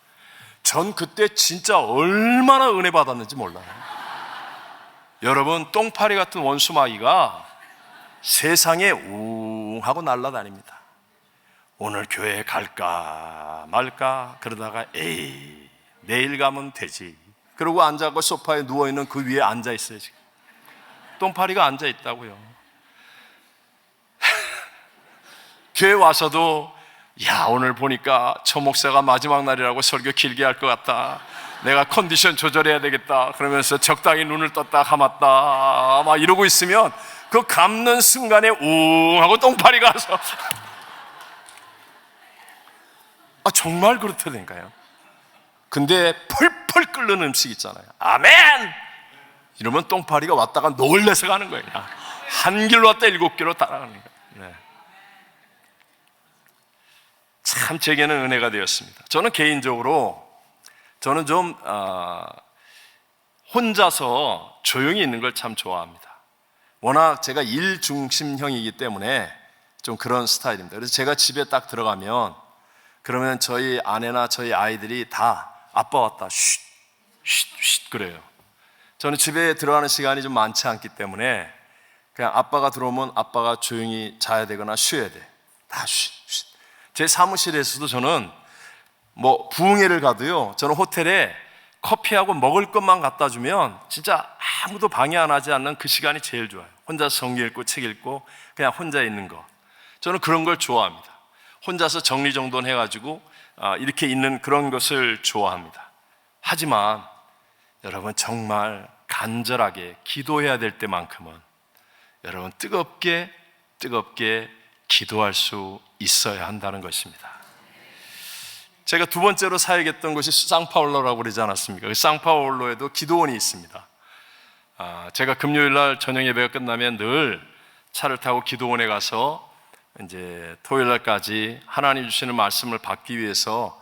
전 그때 진짜 얼마나 은혜 받았는지 몰라요. 여러분, 똥파리 같은 원수마귀가 세상에 우웅 하고 날아다닙니다. 오늘 교회 갈까 말까 그러다가 에이 내일 가면 되지, 그러고 앉아서 소파에 누워있는 그 위에 앉아있어요. 지금 똥파리가 앉아있다고요. 교회 와서도 야, 오늘 보니까 저 목사가 마지막 날이라고 설교 길게 할 것 같다. 내가 컨디션 조절해야 되겠다. 그러면서 적당히 눈을 떴다 감았다 막 이러고 있으면 그 감는 순간에 웅 하고 똥파리 가서 정말 그렇다니까요. 근데 펄펄 끓는 음식 있잖아요. 아멘! 이러면 똥파리가 왔다가 놀래서 가는 거예요. 한 길로 왔다 7길로 따라가는 거예요. 네. 참 제게는 은혜가 되었습니다. 저는 개인적으로 좀 혼자서 조용히 있는 걸 참 좋아합니다. 워낙 제가 일 중심형이기 때문에 좀 그런 스타일입니다. 그래서 제가 집에 딱 들어가면 그러면 저희 아내나 저희 아이들이 다 아빠 왔다 쉿 그래요. 저는 집에 들어가는 시간이 좀 많지 않기 때문에 그냥 아빠가 들어오면 아빠가 조용히 자야 되거나 쉬어야 돼. 다 쉿. 제 사무실에서도 저는 부흥회를 가도요, 저는 호텔에 커피하고 먹을 것만 갖다 주면 진짜 아무도 방해 안 하지 않는 그 시간이 제일 좋아요. 혼자서 성경 읽고 책 읽고 그냥 혼자 있는 거. 저는 그런 걸 좋아합니다. 혼자서 정리정돈 해가지고 이렇게 있는 그런 것을 좋아합니다. 하지만 여러분 정말 간절하게 기도해야 될 때만큼은 여러분 뜨겁게 기도할 수 있어야 한다는 것입니다. 제가 두 번째로 사역했던 곳이 상파울로라고 그러지 않았습니까? 그 상파울로에도 기도원이 있습니다. 제가 금요일 날 저녁 예배가 끝나면 늘 차를 타고 기도원에 가서 이제 토요일 날까지 하나님 주시는 말씀을 받기 위해서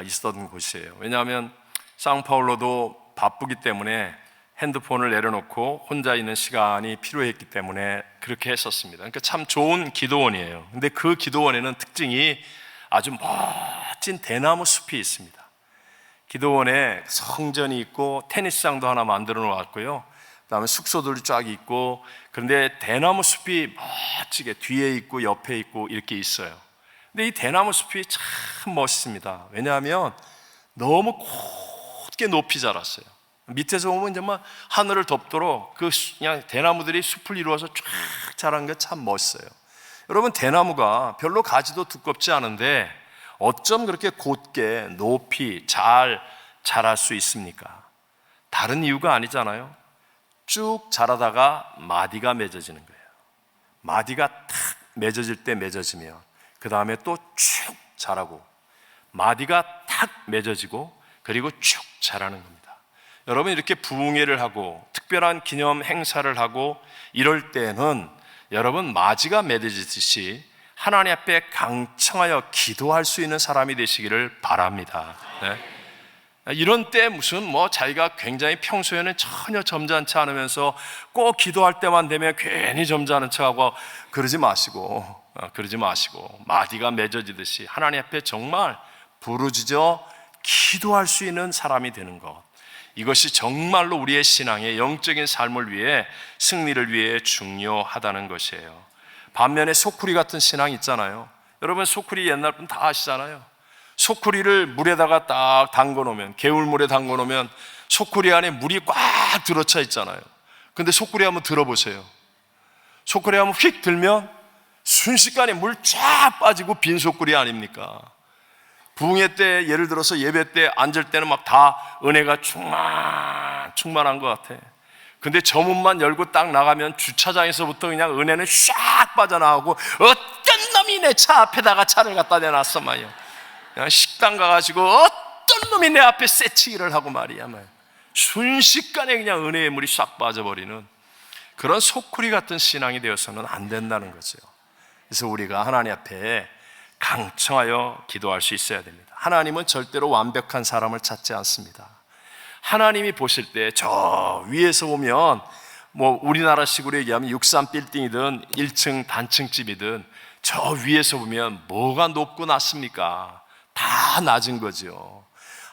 있었던 곳이에요. 왜냐하면 상파울로도 바쁘기 때문에 핸드폰을 내려놓고 혼자 있는 시간이 필요했기 때문에 그렇게 했었습니다. 그러니까 참 좋은 기도원이에요. 근데 그 기도원에는 특징이 아주 멋진 대나무 숲이 있습니다. 기도원에 성전이 있고 테니스장도 하나 만들어 놓았고요. 그다음에 숙소들이 쫙 있고, 그런데 대나무 숲이 멋지게 뒤에 있고 옆에 있고 이렇게 있어요. 근데 이 대나무 숲이 참 멋있습니다. 왜냐하면 너무 곧게 높이 자랐어요. 밑에서 보면 정말 하늘을 덮도록 그냥 대나무들이 숲을 이루어서 쫙 자란 게 참 멋있어요. 여러분, 대나무가 별로 가지도 두껍지 않은데 어쩜 그렇게 곧게 높이 잘 자랄 수 있습니까? 다른 이유가 아니잖아요. 쭉 자라다가 마디가 맺어지는 거예요. 마디가 탁 맺어질 때 맺어지면 그 다음에 또 쭉 자라고, 마디가 탁 맺어지고 그리고 쭉 자라는 겁니다. 여러분, 이렇게 부흥회를 하고 특별한 기념 행사를 하고 이럴 때는 여러분 마디가 맺어지듯이 하나님 앞에 강청하여 기도할 수 있는 사람이 되시기를 바랍니다. 네? 이런 때 무슨 자기가 굉장히 평소에는 전혀 점잖지 않으면서 꼭 기도할 때만 되면 괜히 점잖은 척하고 그러지 마시고 마디가 맺어지듯이 하나님 앞에 정말 부르짖어 기도할 수 있는 사람이 되는 것, 이것이 정말로 우리의 신앙의 영적인 삶을 위해, 승리를 위해 중요하다는 것이에요. 반면에 소쿠리 같은 신앙 있잖아요. 여러분, 소쿠리 옛날 분 다 아시잖아요. 소쿠리를 물에다가 딱 담궈놓으면, 개울물에 담궈놓으면 소쿠리 안에 물이 꽉 들어차 있잖아요. 근데 소쿠리 한번 들어보세요. 소쿠리 한번 휙 들면 순식간에 물 쫙 빠지고 빈 소쿠리 아닙니까? 부흥회 때, 예를 들어서 예배 때 앉을 때는 막 다 은혜가 충만한 것 같아. 근데 저 문만 열고 딱 나가면 주차장에서부터 그냥 은혜는 샥 빠져나오고, 어떤 놈이 내 차 앞에다가 차를 갖다 대놨어 말이야. 그냥 식당 가가지고 어떤 놈이 내 앞에 새치기를 하고 말이야. 순식간에 그냥 은혜의 물이 싹 빠져버리는 그런 소쿠리 같은 신앙이 되어서는 안 된다는 거죠. 그래서 우리가 하나님 앞에 강청하여 기도할 수 있어야 됩니다. 하나님은 절대로 완벽한 사람을 찾지 않습니다. 하나님이 보실 때 저 위에서 보면 우리나라식으로 얘기하면 63 빌딩이든 1층 단층집이든 저 위에서 보면 뭐가 높고 낮습니까? 다 낮은 거죠.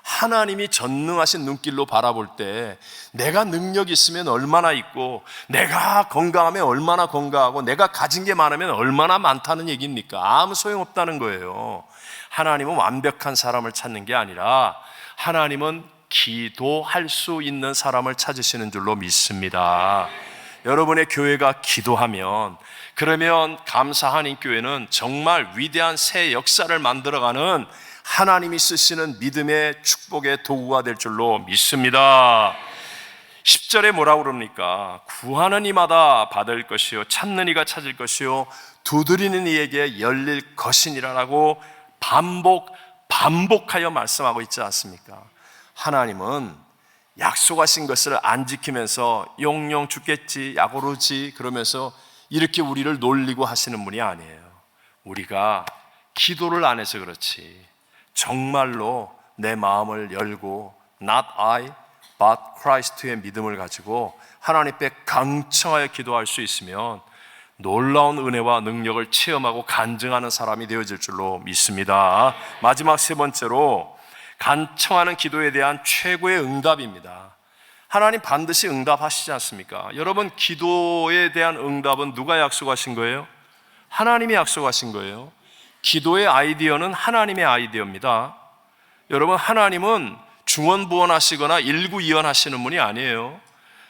하나님이 전능하신 눈길로 바라볼 때 내가 능력이 있으면 얼마나 있고, 내가 건강하면 얼마나 건강하고, 내가 가진 게 많으면 얼마나 많다는 얘기입니까? 아무 소용없다는 거예요. 하나님은 완벽한 사람을 찾는 게 아니라 하나님은 기도할 수 있는 사람을 찾으시는 줄로 믿습니다. 여러분의 교회가 기도하면, 그러면 감사 한인교회는 정말 위대한 새 역사를 만들어가는 하나님이 쓰시는 믿음의 축복의 도구가 될 줄로 믿습니다. 10절에 뭐라고 그럽니까? 구하는 이마다 받을 것이요 찾는 이가 찾을 것이요 두드리는 이에게 열릴 것이니라라고 반복하여 말씀하고 있지 않습니까? 하나님은 약속하신 것을 안 지키면서 영영 죽겠지, 약오르지 그러면서 이렇게 우리를 놀리고 하시는 분이 아니에요. 우리가 기도를 안 해서 그렇지, 정말로 내 마음을 열고 Not I, but Christ의 믿음을 가지고 하나님 앞에 강청하여 기도할 수 있으면 놀라운 은혜와 능력을 체험하고 간증하는 사람이 되어질 줄로 믿습니다. 마지막 세 번째로, 간청하는 기도에 대한 최고의 응답입니다. 하나님 반드시 응답하시지 않습니까? 여러분, 기도에 대한 응답은 누가 약속하신 거예요? 하나님이 약속하신 거예요. 기도의 아이디어는 하나님의 아이디어입니다. 여러분, 하나님은 중언부언하시거나 일구이언하시는 분이 아니에요.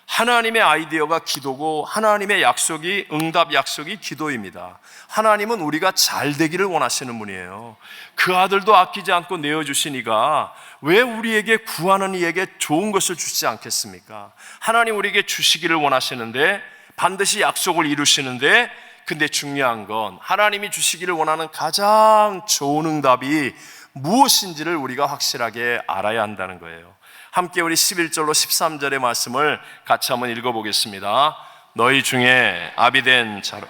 하나님의 아이디어가 기도고 하나님의 약속이, 응답 약속이 기도입니다. 하나님은 우리가 잘 되기를 원하시는 분이에요. 그 아들도 아끼지 않고 내어주시니가 왜 우리에게 구하는 이에게 좋은 것을 주시지 않겠습니까? 하나님 우리에게 주시기를 원하시는데, 반드시 약속을 이루시는데, 근데 중요한 건 하나님이 주시기를 원하는 가장 좋은 응답이 무엇인지를 우리가 확실하게 알아야 한다는 거예요. 함께 우리 11절로 13절의 말씀을 같이 한번 읽어보겠습니다. 너희 중에 아비된 자로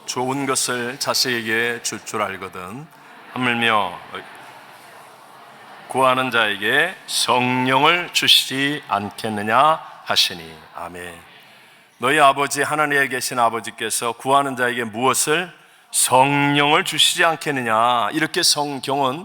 좋은 것을 자식에게 줄 줄 알거든 하물며 구하는 자에게 성령을 주시지 않겠느냐 하시니. 아멘. 너희 아버지 하나님에 계신 아버지께서 구하는 자에게 무엇을? 성령을 주시지 않겠느냐. 이렇게 성경은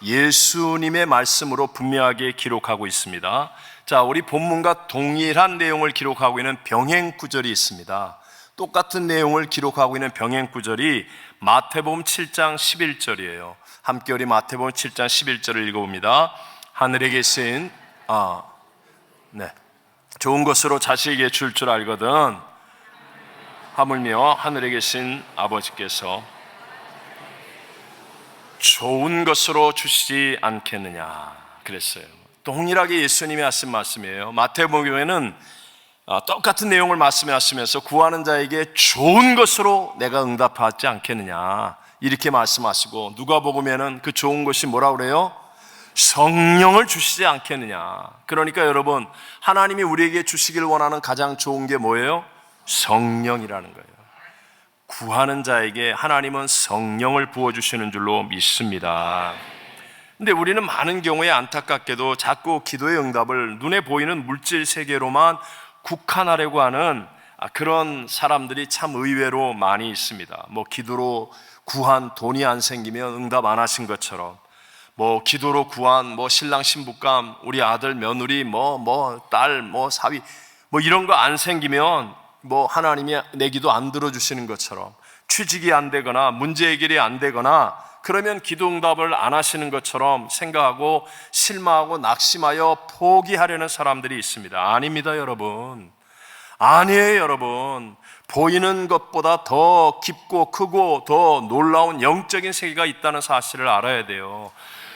예수님의 말씀으로 분명하게 기록하고 있습니다. 자, 우리 본문과 동일한 내용을 기록하고 있는 병행 구절이 있습니다. 똑같은 내용을 기록하고 있는 병행 구절이 마태복음 7장 11절이에요. 함께 우리 마태복음 7장 11절을 읽어봅니다. 하늘에 계신 좋은 것으로 자식에게 줄 줄 알거든 하물며 하늘에 계신 아버지께서 좋은 것으로 주시지 않겠느냐 그랬어요. 동일하게 예수님이 하신 말씀이에요. 마태복음에는 똑같은 내용을 말씀하시면서 구하는 자에게 좋은 것으로 내가 응답하지 않겠느냐 이렇게 말씀하시고, 누가복음에는 그 좋은 것이 뭐라고 그래요? 성령을 주시지 않겠느냐. 그러니까 여러분, 하나님이 우리에게 주시길 원하는 가장 좋은 게 뭐예요? 성령이라는 거예요. 구하는 자에게 하나님은 성령을 부어주시는 줄로 믿습니다. 근데 우리는 많은 경우에 안타깝게도 자꾸 기도의 응답을 눈에 보이는 물질 세계로만 국한하려고 하는 그런 사람들이 참 의외로 많이 있습니다. 기도로 구한 돈이 안 생기면 응답 안 하신 것처럼, 기도로 구한 신랑 신부감, 우리 아들 며느리 딸 사위 이런 거 안 생기면 하나님이 내 기도 안 들어주시는 것처럼, 취직이 안 되거나 문제 해결이 안 되거나 그러면 기도 응답을 안 하시는 것처럼 생각하고 실망하고 낙심하여 포기하려는 사람들이 있습니다. 아닙니다, 여러분. 아니에요, 여러분. 보이는 것보다 더 깊고 크고 더 놀라운 영적인 세계가 있다는 사실을 알아야 돼요.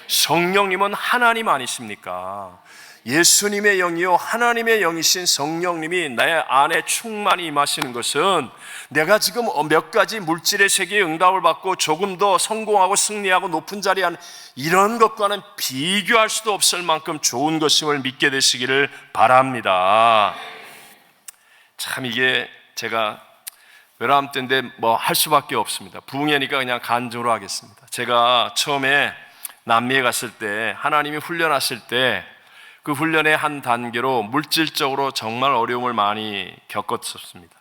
성령님은 하나님 아니십니까? 예수님의 영이요 하나님의 영이신 성령님이 내 안에 충만히 임하시는 것은 내가 지금 몇 가지 물질의 세계에 응답을 받고 조금 더 성공하고 승리하고 높은 자리에 앉는 이런 것과는 비교할 수도 없을 만큼 좋은 것임을 믿게 되시기를 바랍니다. 참 이게 제가 외람 때인데 할 수밖에 없습니다. 부흥회니까 그냥 간증으로 하겠습니다. 제가 처음에 남미에 갔을 때, 하나님이 훈련하실 때 그 훈련의 한 단계로 물질적으로 정말 어려움을 많이 겪었습니다.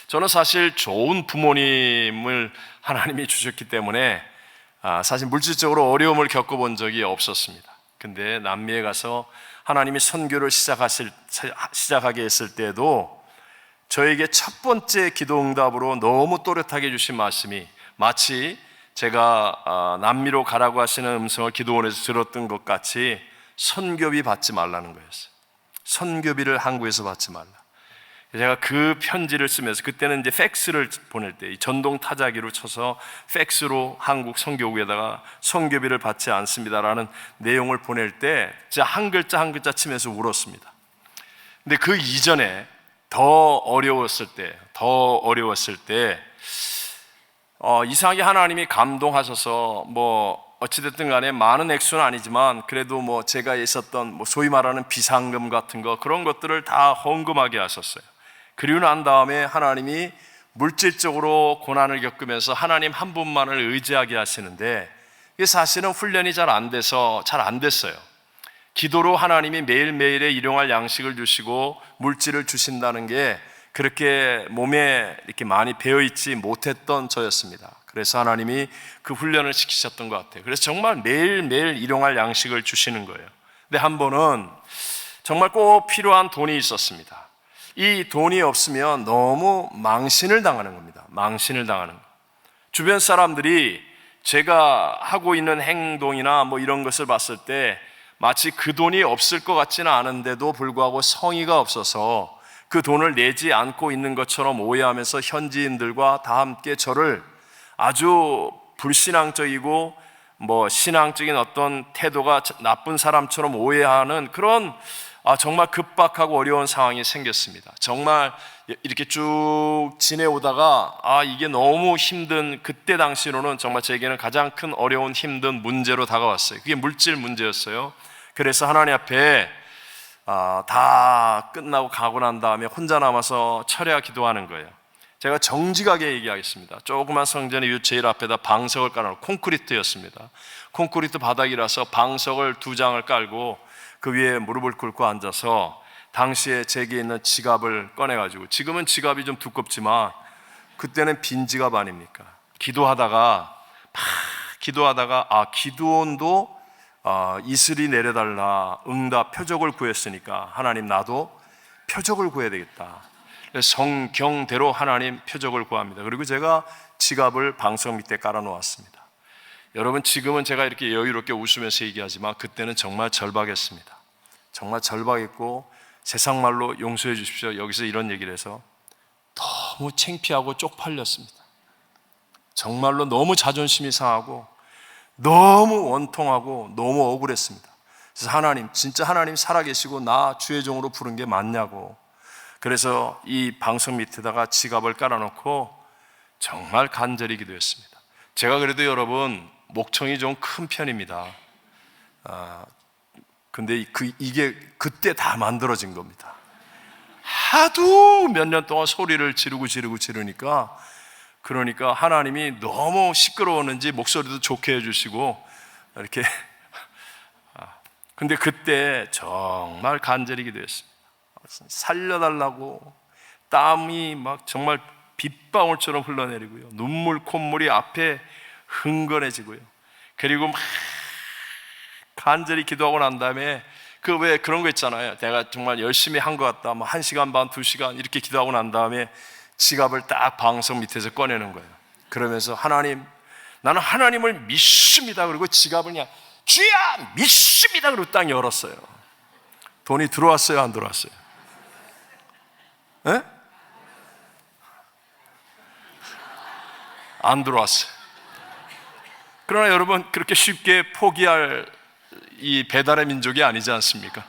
저는 사실 좋은 부모님을 하나님이 주셨기 때문에 사실 물질적으로 어려움을 겪어본 적이 없었습니다. 근데 남미에 가서 하나님이 선교를 시작하게 했을 때도 저에게 첫 번째 기도 응답으로 너무 또렷하게 주신 말씀이, 마치 제가 남미로 가라고 하시는 음성을 기도원에서 들었던 것 같이 선교비 받지 말라는 거였어요. 선교비를 한국에서 받지 말라. 제가 그 편지를 쓰면서, 그때는 이제 팩스를 보낼 때 전동 타자기로 쳐서 팩스로 한국 선교국에다가 선교비를 받지 않습니다라는 내용을 보낼 때 진짜 한 글자 한 글자 치면서 울었습니다. 근데 그 이전에 더 어려웠을 때 이상하게 하나님이 감동하셔서 어찌됐든 간에 많은 액수는 아니지만 그래도 제가 있었던 소위 말하는 비상금 같은 거, 그런 것들을 다 헌금하게 하셨어요. 그리고 난 다음에 하나님이 물질적으로 고난을 겪으면서 하나님 한 분만을 의지하게 하시는데, 이게 사실은 훈련이 잘 안 됐어요. 기도로 하나님이 매일매일의 일용할 양식을 주시고 물질을 주신다는 게 그렇게 몸에 이렇게 많이 배어있지 못했던 저였습니다. 그래서 하나님이 그 훈련을 시키셨던 것 같아요. 그래서 정말 매일매일 일용할 양식을 주시는 거예요. 근데 한 번은 정말 꼭 필요한 돈이 있었습니다. 이 돈이 없으면 너무 망신을 당하는 겁니다. 망신을 당하는 거. 주변 사람들이 제가 하고 있는 행동이나 이런 것을 봤을 때 마치 그 돈이 없을 것 같지는 않은데도 불구하고 성의가 없어서 그 돈을 내지 않고 있는 것처럼 오해하면서 현지인들과 다 함께 저를 아주 불신앙적이고 신앙적인 어떤 태도가 나쁜 사람처럼 오해하는 그런 정말 급박하고 어려운 상황이 생겼습니다. 정말 이렇게 쭉 지내오다가 이게 너무 힘든, 그때 당시로는 정말 제게는 가장 큰 어려운 힘든 문제로 다가왔어요. 그게 물질 문제였어요. 그래서 하나님 앞에 다 끝나고 가고 난 다음에 혼자 남아서 철야 기도하는 거예요. 제가 정직하게 얘기하겠습니다. 조그만 성전의 제일 앞에다 방석을 깔아놓고, 콘크리트였습니다. 콘크리트 바닥이라서 방석을 2장을 깔고 그 위에 무릎을 꿇고 앉아서 당시에 제게 있는 지갑을 꺼내가지고, 지금은 지갑이 좀 두껍지만 그때는 빈 지갑 아닙니까? 기도하다가 기도원도 이슬이 내려달라 응답 표적을 구했으니까 하나님 나도 표적을 구해야 되겠다. 성경대로 하나님 표적을 구합니다. 그리고 제가 지갑을 방석 밑에 깔아 놓았습니다. 여러분, 지금은 제가 이렇게 여유롭게 웃으면서 얘기하지만 그때는 정말 절박했습니다. 정말 절박했고, 세상 말로 용서해 주십시오, 여기서 이런 얘기를 해서 너무 창피하고 쪽팔렸습니다. 정말로 너무 자존심이 상하고 너무 원통하고 너무 억울했습니다. 그래서 하나님, 진짜 하나님 살아계시고 나 주의 종으로 부른 게 맞냐고. 그래서 이 방석 밑에다가 지갑을 깔아놓고 정말 간절히 기도했습니다. 제가 그래도 여러분 목청이 좀 큰 편입니다. 근데 이게 그때 다 만들어진 겁니다. 하도 몇 년 동안 소리를 지르니까, 그러니까 하나님이 너무 시끄러웠는지 목소리도 좋게 해주시고 이렇게. 근데 그때 정말 간절히 기도했습니다. 살려달라고. 땀이 정말 빗방울처럼 흘러내리고요, 눈물 콧물이 앞에 흥건해지고요. 그리고 간절히 기도하고 난 다음에 왜 그런 거 있잖아요. 내가 정말 열심히 한 것 같다, 1시간 반, 2시간 이렇게 기도하고 난 다음에 지갑을 딱 방석 밑에서 꺼내는 거예요. 그러면서 하나님, 나는 하나님을 믿습니다. 그리고 지갑을 그냥 주야 믿습니다. 그리고 딱 열었어요. 돈이 들어왔어요, 안 들어왔어요? 에? 안 들어왔어요. 그러나 여러분, 그렇게 쉽게 포기할 이 배달의 민족이 아니지 않습니까?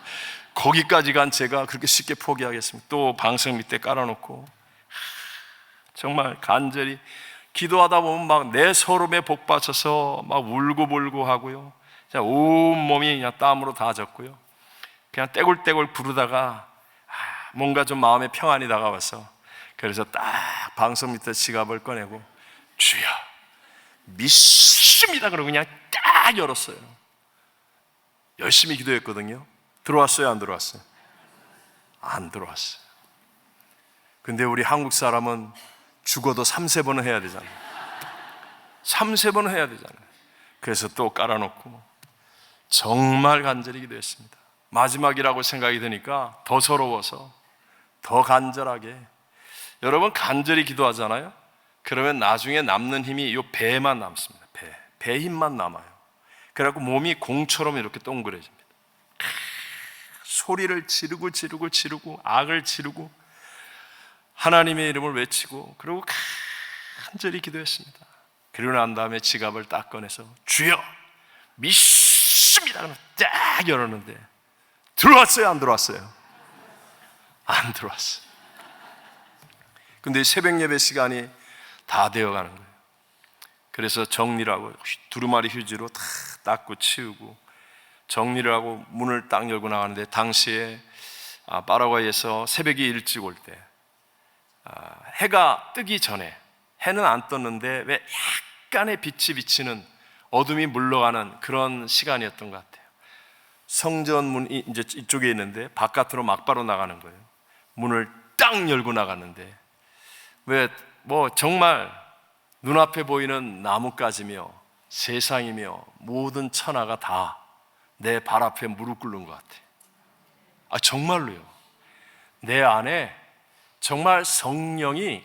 거기까지 간 제가 그렇게 쉽게 포기하겠습니까? 또 방석 밑에 깔아놓고 정말 간절히 기도하다 보면 내 서름에 복받쳐서 울고불고 하고요, 온몸이 그냥 땀으로 다 젖고요, 그냥 떼굴떼굴 부르다가 뭔가 좀 마음에 평안이 다가와서, 그래서 딱 방석 밑에 지갑을 꺼내고 주여 믿습니다. 그러고 그냥 딱 열었어요. 열심히 기도했거든요. 들어왔어요, 안 들어왔어요? 안 들어왔어요. 근데 우리 한국 사람은 죽어도 3-4번은 해야 되잖아요. 3-4번은 해야 되잖아요. 그래서 또 깔아놓고 정말 간절히 기도했습니다. 마지막이라고 생각이 드니까 더 서러워서 더 간절하게. 여러분, 간절히 기도하잖아요. 그러면 나중에 남는 힘이 이 배만 남습니다. 배. 배 힘만 남아요. 그래갖고 몸이 공처럼 이렇게 동그래집니다. 소리를 지르고 악을 지르고 하나님의 이름을 외치고 그리고 간절히 기도했습니다. 그리고 난 다음에 지갑을 딱 꺼내서 주여 믿습니다 그러면 딱 열었는데 들어왔어요 안 들어왔어요? 안 들어왔어요. 근데 새벽 예배 시간이 다 되어가는 거예요. 그래서 정리를 하고 두루마리 휴지로 다 닦고 치우고 정리를 하고 문을 딱 열고 나가는데 당시에 파라과이에서 새벽이 일찍 올 때 해가 뜨기 전에 해는 안 떴는데 왜 약간의 빛이 비치는 어둠이 물러가는 그런 시간이었던 것 같아요. 성전 문이 이제 이쪽에 있는데 바깥으로 막바로 나가는 거예요. 문을 딱 열고 나갔는데 왜 뭐 정말 눈앞에 보이는 나뭇가지며 세상이며 모든 천하가 다 내 발 앞에 무릎 꿇는 것 같아요. 정말로요. 내 안에 정말 성령이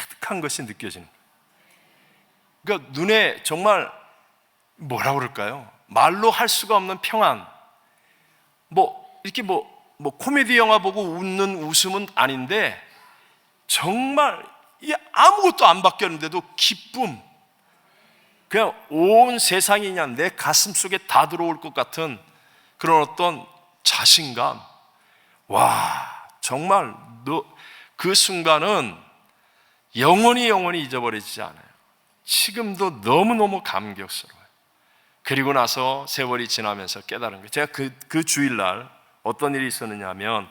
가득한 것이 느껴지는 거예요. 그러니까 눈에 정말 뭐라 그럴까요? 말로 할 수가 없는 평안. 이렇게 코미디 영화 보고 웃는 웃음은 아닌데 정말 아무것도 안 바뀌었는데도 기쁨, 그냥 온 세상이 그냥 내 가슴 속에 다 들어올 것 같은 그런 어떤 자신감. 와, 정말 그 순간은 영원히 잊어버리지 않아요. 지금도 너무너무 감격스러워요. 그리고 나서 세월이 지나면서 깨달은 거예요. 제가 그 주일날 어떤 일이 있었느냐 하면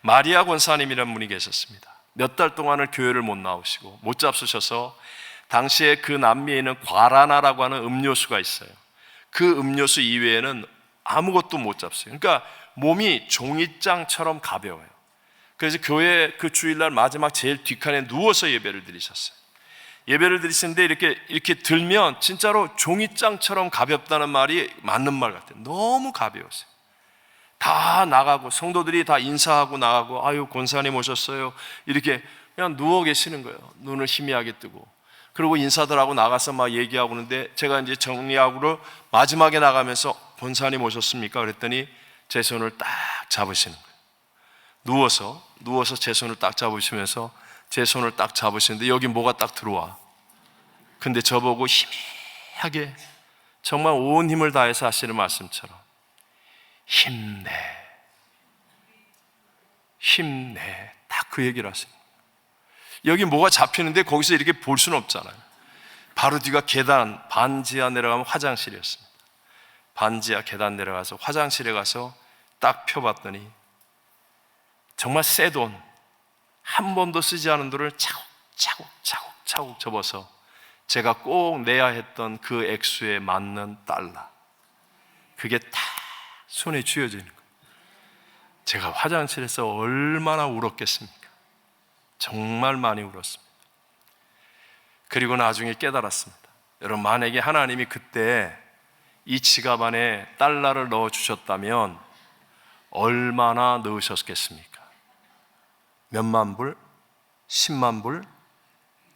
마리아 권사님이라는 분이 계셨습니다. 몇 달 동안을 교회를 못 나오시고 못 잡수셔서 당시에 그 남미에 있는 과라나라고 하는 음료수가 있어요. 그 음료수 이외에는 아무것도 못 잡수요. 그러니까 몸이 종이장처럼 가벼워요. 그래서 교회 그 주일날 마지막 제일 뒷칸에 누워서 예배를 드리셨어요. 예배를 드리시는데 이렇게 들면 진짜로 종이장처럼 가볍다는 말이 맞는 말 같아요. 너무 가벼웠어요. 다 나가고 성도들이 다 인사하고 나가고 아유 권사님 오셨어요 이렇게 그냥 누워 계시는 거예요. 눈을 희미하게 뜨고 그리고 인사들 하고 나가서 막 얘기하고 그러는데 제가 이제 정리하고 마지막에 나가면서 권사님 오셨습니까? 그랬더니 제 손을 딱 잡으시는 거예요. 누워서 제 손을 딱 잡으시면서 제 손을 딱 잡으시는데 여기 뭐가 딱 들어와. 근데 저보고 희미하게 정말 온 힘을 다해서 하시는 말씀처럼 힘내. 딱 그 얘기를 하세요. 여기 뭐가 잡히는데 거기서 이렇게 볼 수는 없잖아요. 바로 뒤가 계단, 반지하 내려가면 화장실이었습니다. 반지하 계단 내려가서 화장실에 가서 딱 펴봤더니 정말 새 돈, 한 번도 쓰지 않은 돈을 차곡차곡 접어서 제가 꼭 내야 했던 그 액수에 맞는 달러, 그게 다 손에 쥐어지는 거예요. 제가 화장실에서 얼마나 울었겠습니까? 정말 많이 울었습니다. 그리고 나중에 깨달았습니다. 여러분, 만약에 하나님이 그때 이 지갑 안에 달러를 넣어주셨다면 얼마나 넣으셨겠습니까? 몇만 불? 10만 불?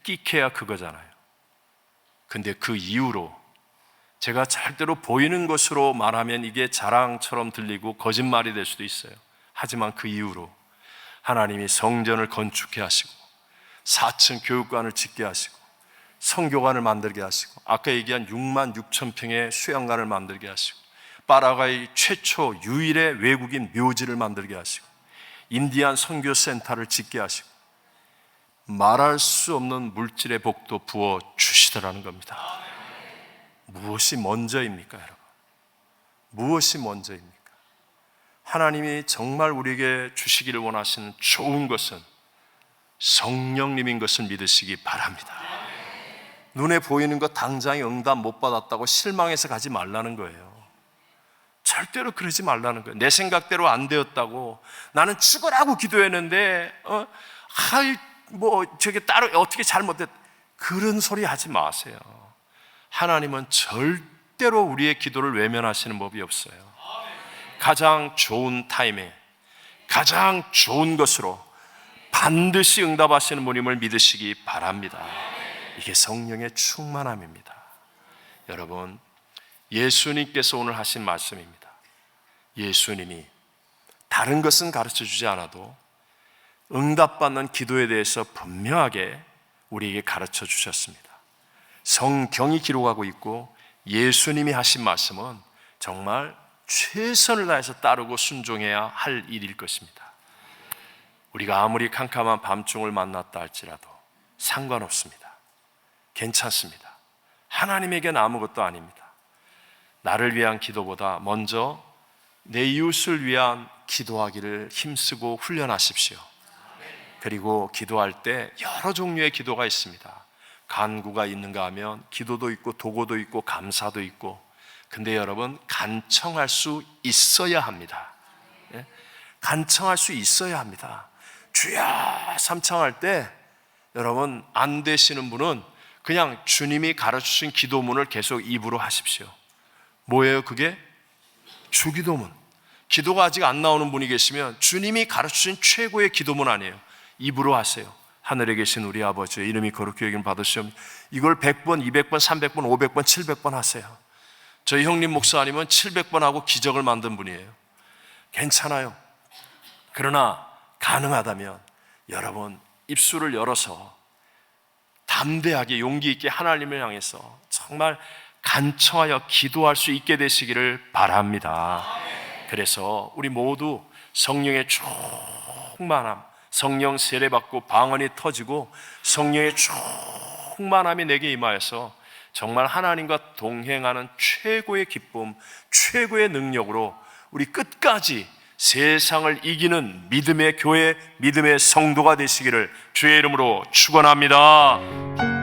끼케야 그거잖아요. 근데 그 이후로 제가 절대로 보이는 것으로 말하면 이게 자랑처럼 들리고 거짓말이 될 수도 있어요. 하지만 그 이후로 하나님이 성전을 건축해 하시고 4층 교육관을 짓게 하시고 성교관을 만들게 하시고 아까 얘기한 6만 6천 평의 수양관을 만들게 하시고 파라과이 최초 유일의 외국인 묘지를 만들게 하시고 인디안 선교센터를 짓게 하시고 말할 수 없는 물질의 복도 부어 주시더라는 겁니다. 무엇이 먼저입니까, 여러분? 무엇이 먼저입니까? 하나님이 정말 우리에게 주시기를 원하시는 좋은 것은 성령님인 것을 믿으시기 바랍니다. 눈에 보이는 것 당장에 응답 못 받았다고 실망해서 가지 말라는 거예요. 절대로 그러지 말라는 거예요. 내 생각대로 안 되었다고 나는 죽으라고 기도했는데 저게 따로 어떻게 잘못됐, 그런 소리 하지 마세요. 하나님은 절대로 우리의 기도를 외면하시는 법이 없어요. 가장 좋은 타임에 가장 좋은 것으로 반드시 응답하시는 분임을 믿으시기 바랍니다. 이게 성령의 충만함입니다. 여러분, 예수님께서 오늘 하신 말씀입니다. 예수님이 다른 것은 가르쳐 주지 않아도 응답받는 기도에 대해서 분명하게 우리에게 가르쳐 주셨습니다. 성경이 기록하고 있고 예수님이 하신 말씀은 정말 최선을 다해서 따르고 순종해야 할 일일 것입니다. 우리가 아무리 캄캄한 밤중을 만났다 할지라도 상관없습니다. 괜찮습니다. 하나님에게는 아무것도 아닙니다. 나를 위한 기도보다 먼저 내 이웃을 위한 기도하기를 힘쓰고 훈련하십시오. 그리고 기도할 때 여러 종류의 기도가 있습니다. 간구가 있는가 하면 기도도 있고 도고도 있고 감사도 있고, 근데 여러분, 간청할 수 있어야 합니다. 예? 간청할 수 있어야 합니다. 주야 삼창할 때 여러분, 안 되시는 분은 그냥 주님이 가르치신 기도문을 계속 입으로 하십시오. 뭐예요 그게? 주기도문. 기도가 아직 안 나오는 분이 계시면 주님이 가르치신 최고의 기도문 아니에요. 입으로 하세요. 하늘에 계신 우리 아버지의 이름이 거룩히 여김을 받으시옵니. 이걸 100번, 200번, 300번, 500번, 700번 하세요. 저희 형님 목사님은 700번 하고 기적을 만든 분이에요. 괜찮아요. 그러나 가능하다면 여러분, 입술을 열어서 담대하게 용기 있게 하나님을 향해서 정말 간청하여 기도할 수 있게 되시기를 바랍니다. 그래서 우리 모두 성령의 충만함, 성령 세례받고 방언이 터지고 성령의 충만함이 내게 임하여서 정말 하나님과 동행하는 최고의 기쁨, 최고의 능력으로 우리 끝까지 세상을 이기는 믿음의 교회, 믿음의 성도가 되시기를 주의 이름으로 축원합니다.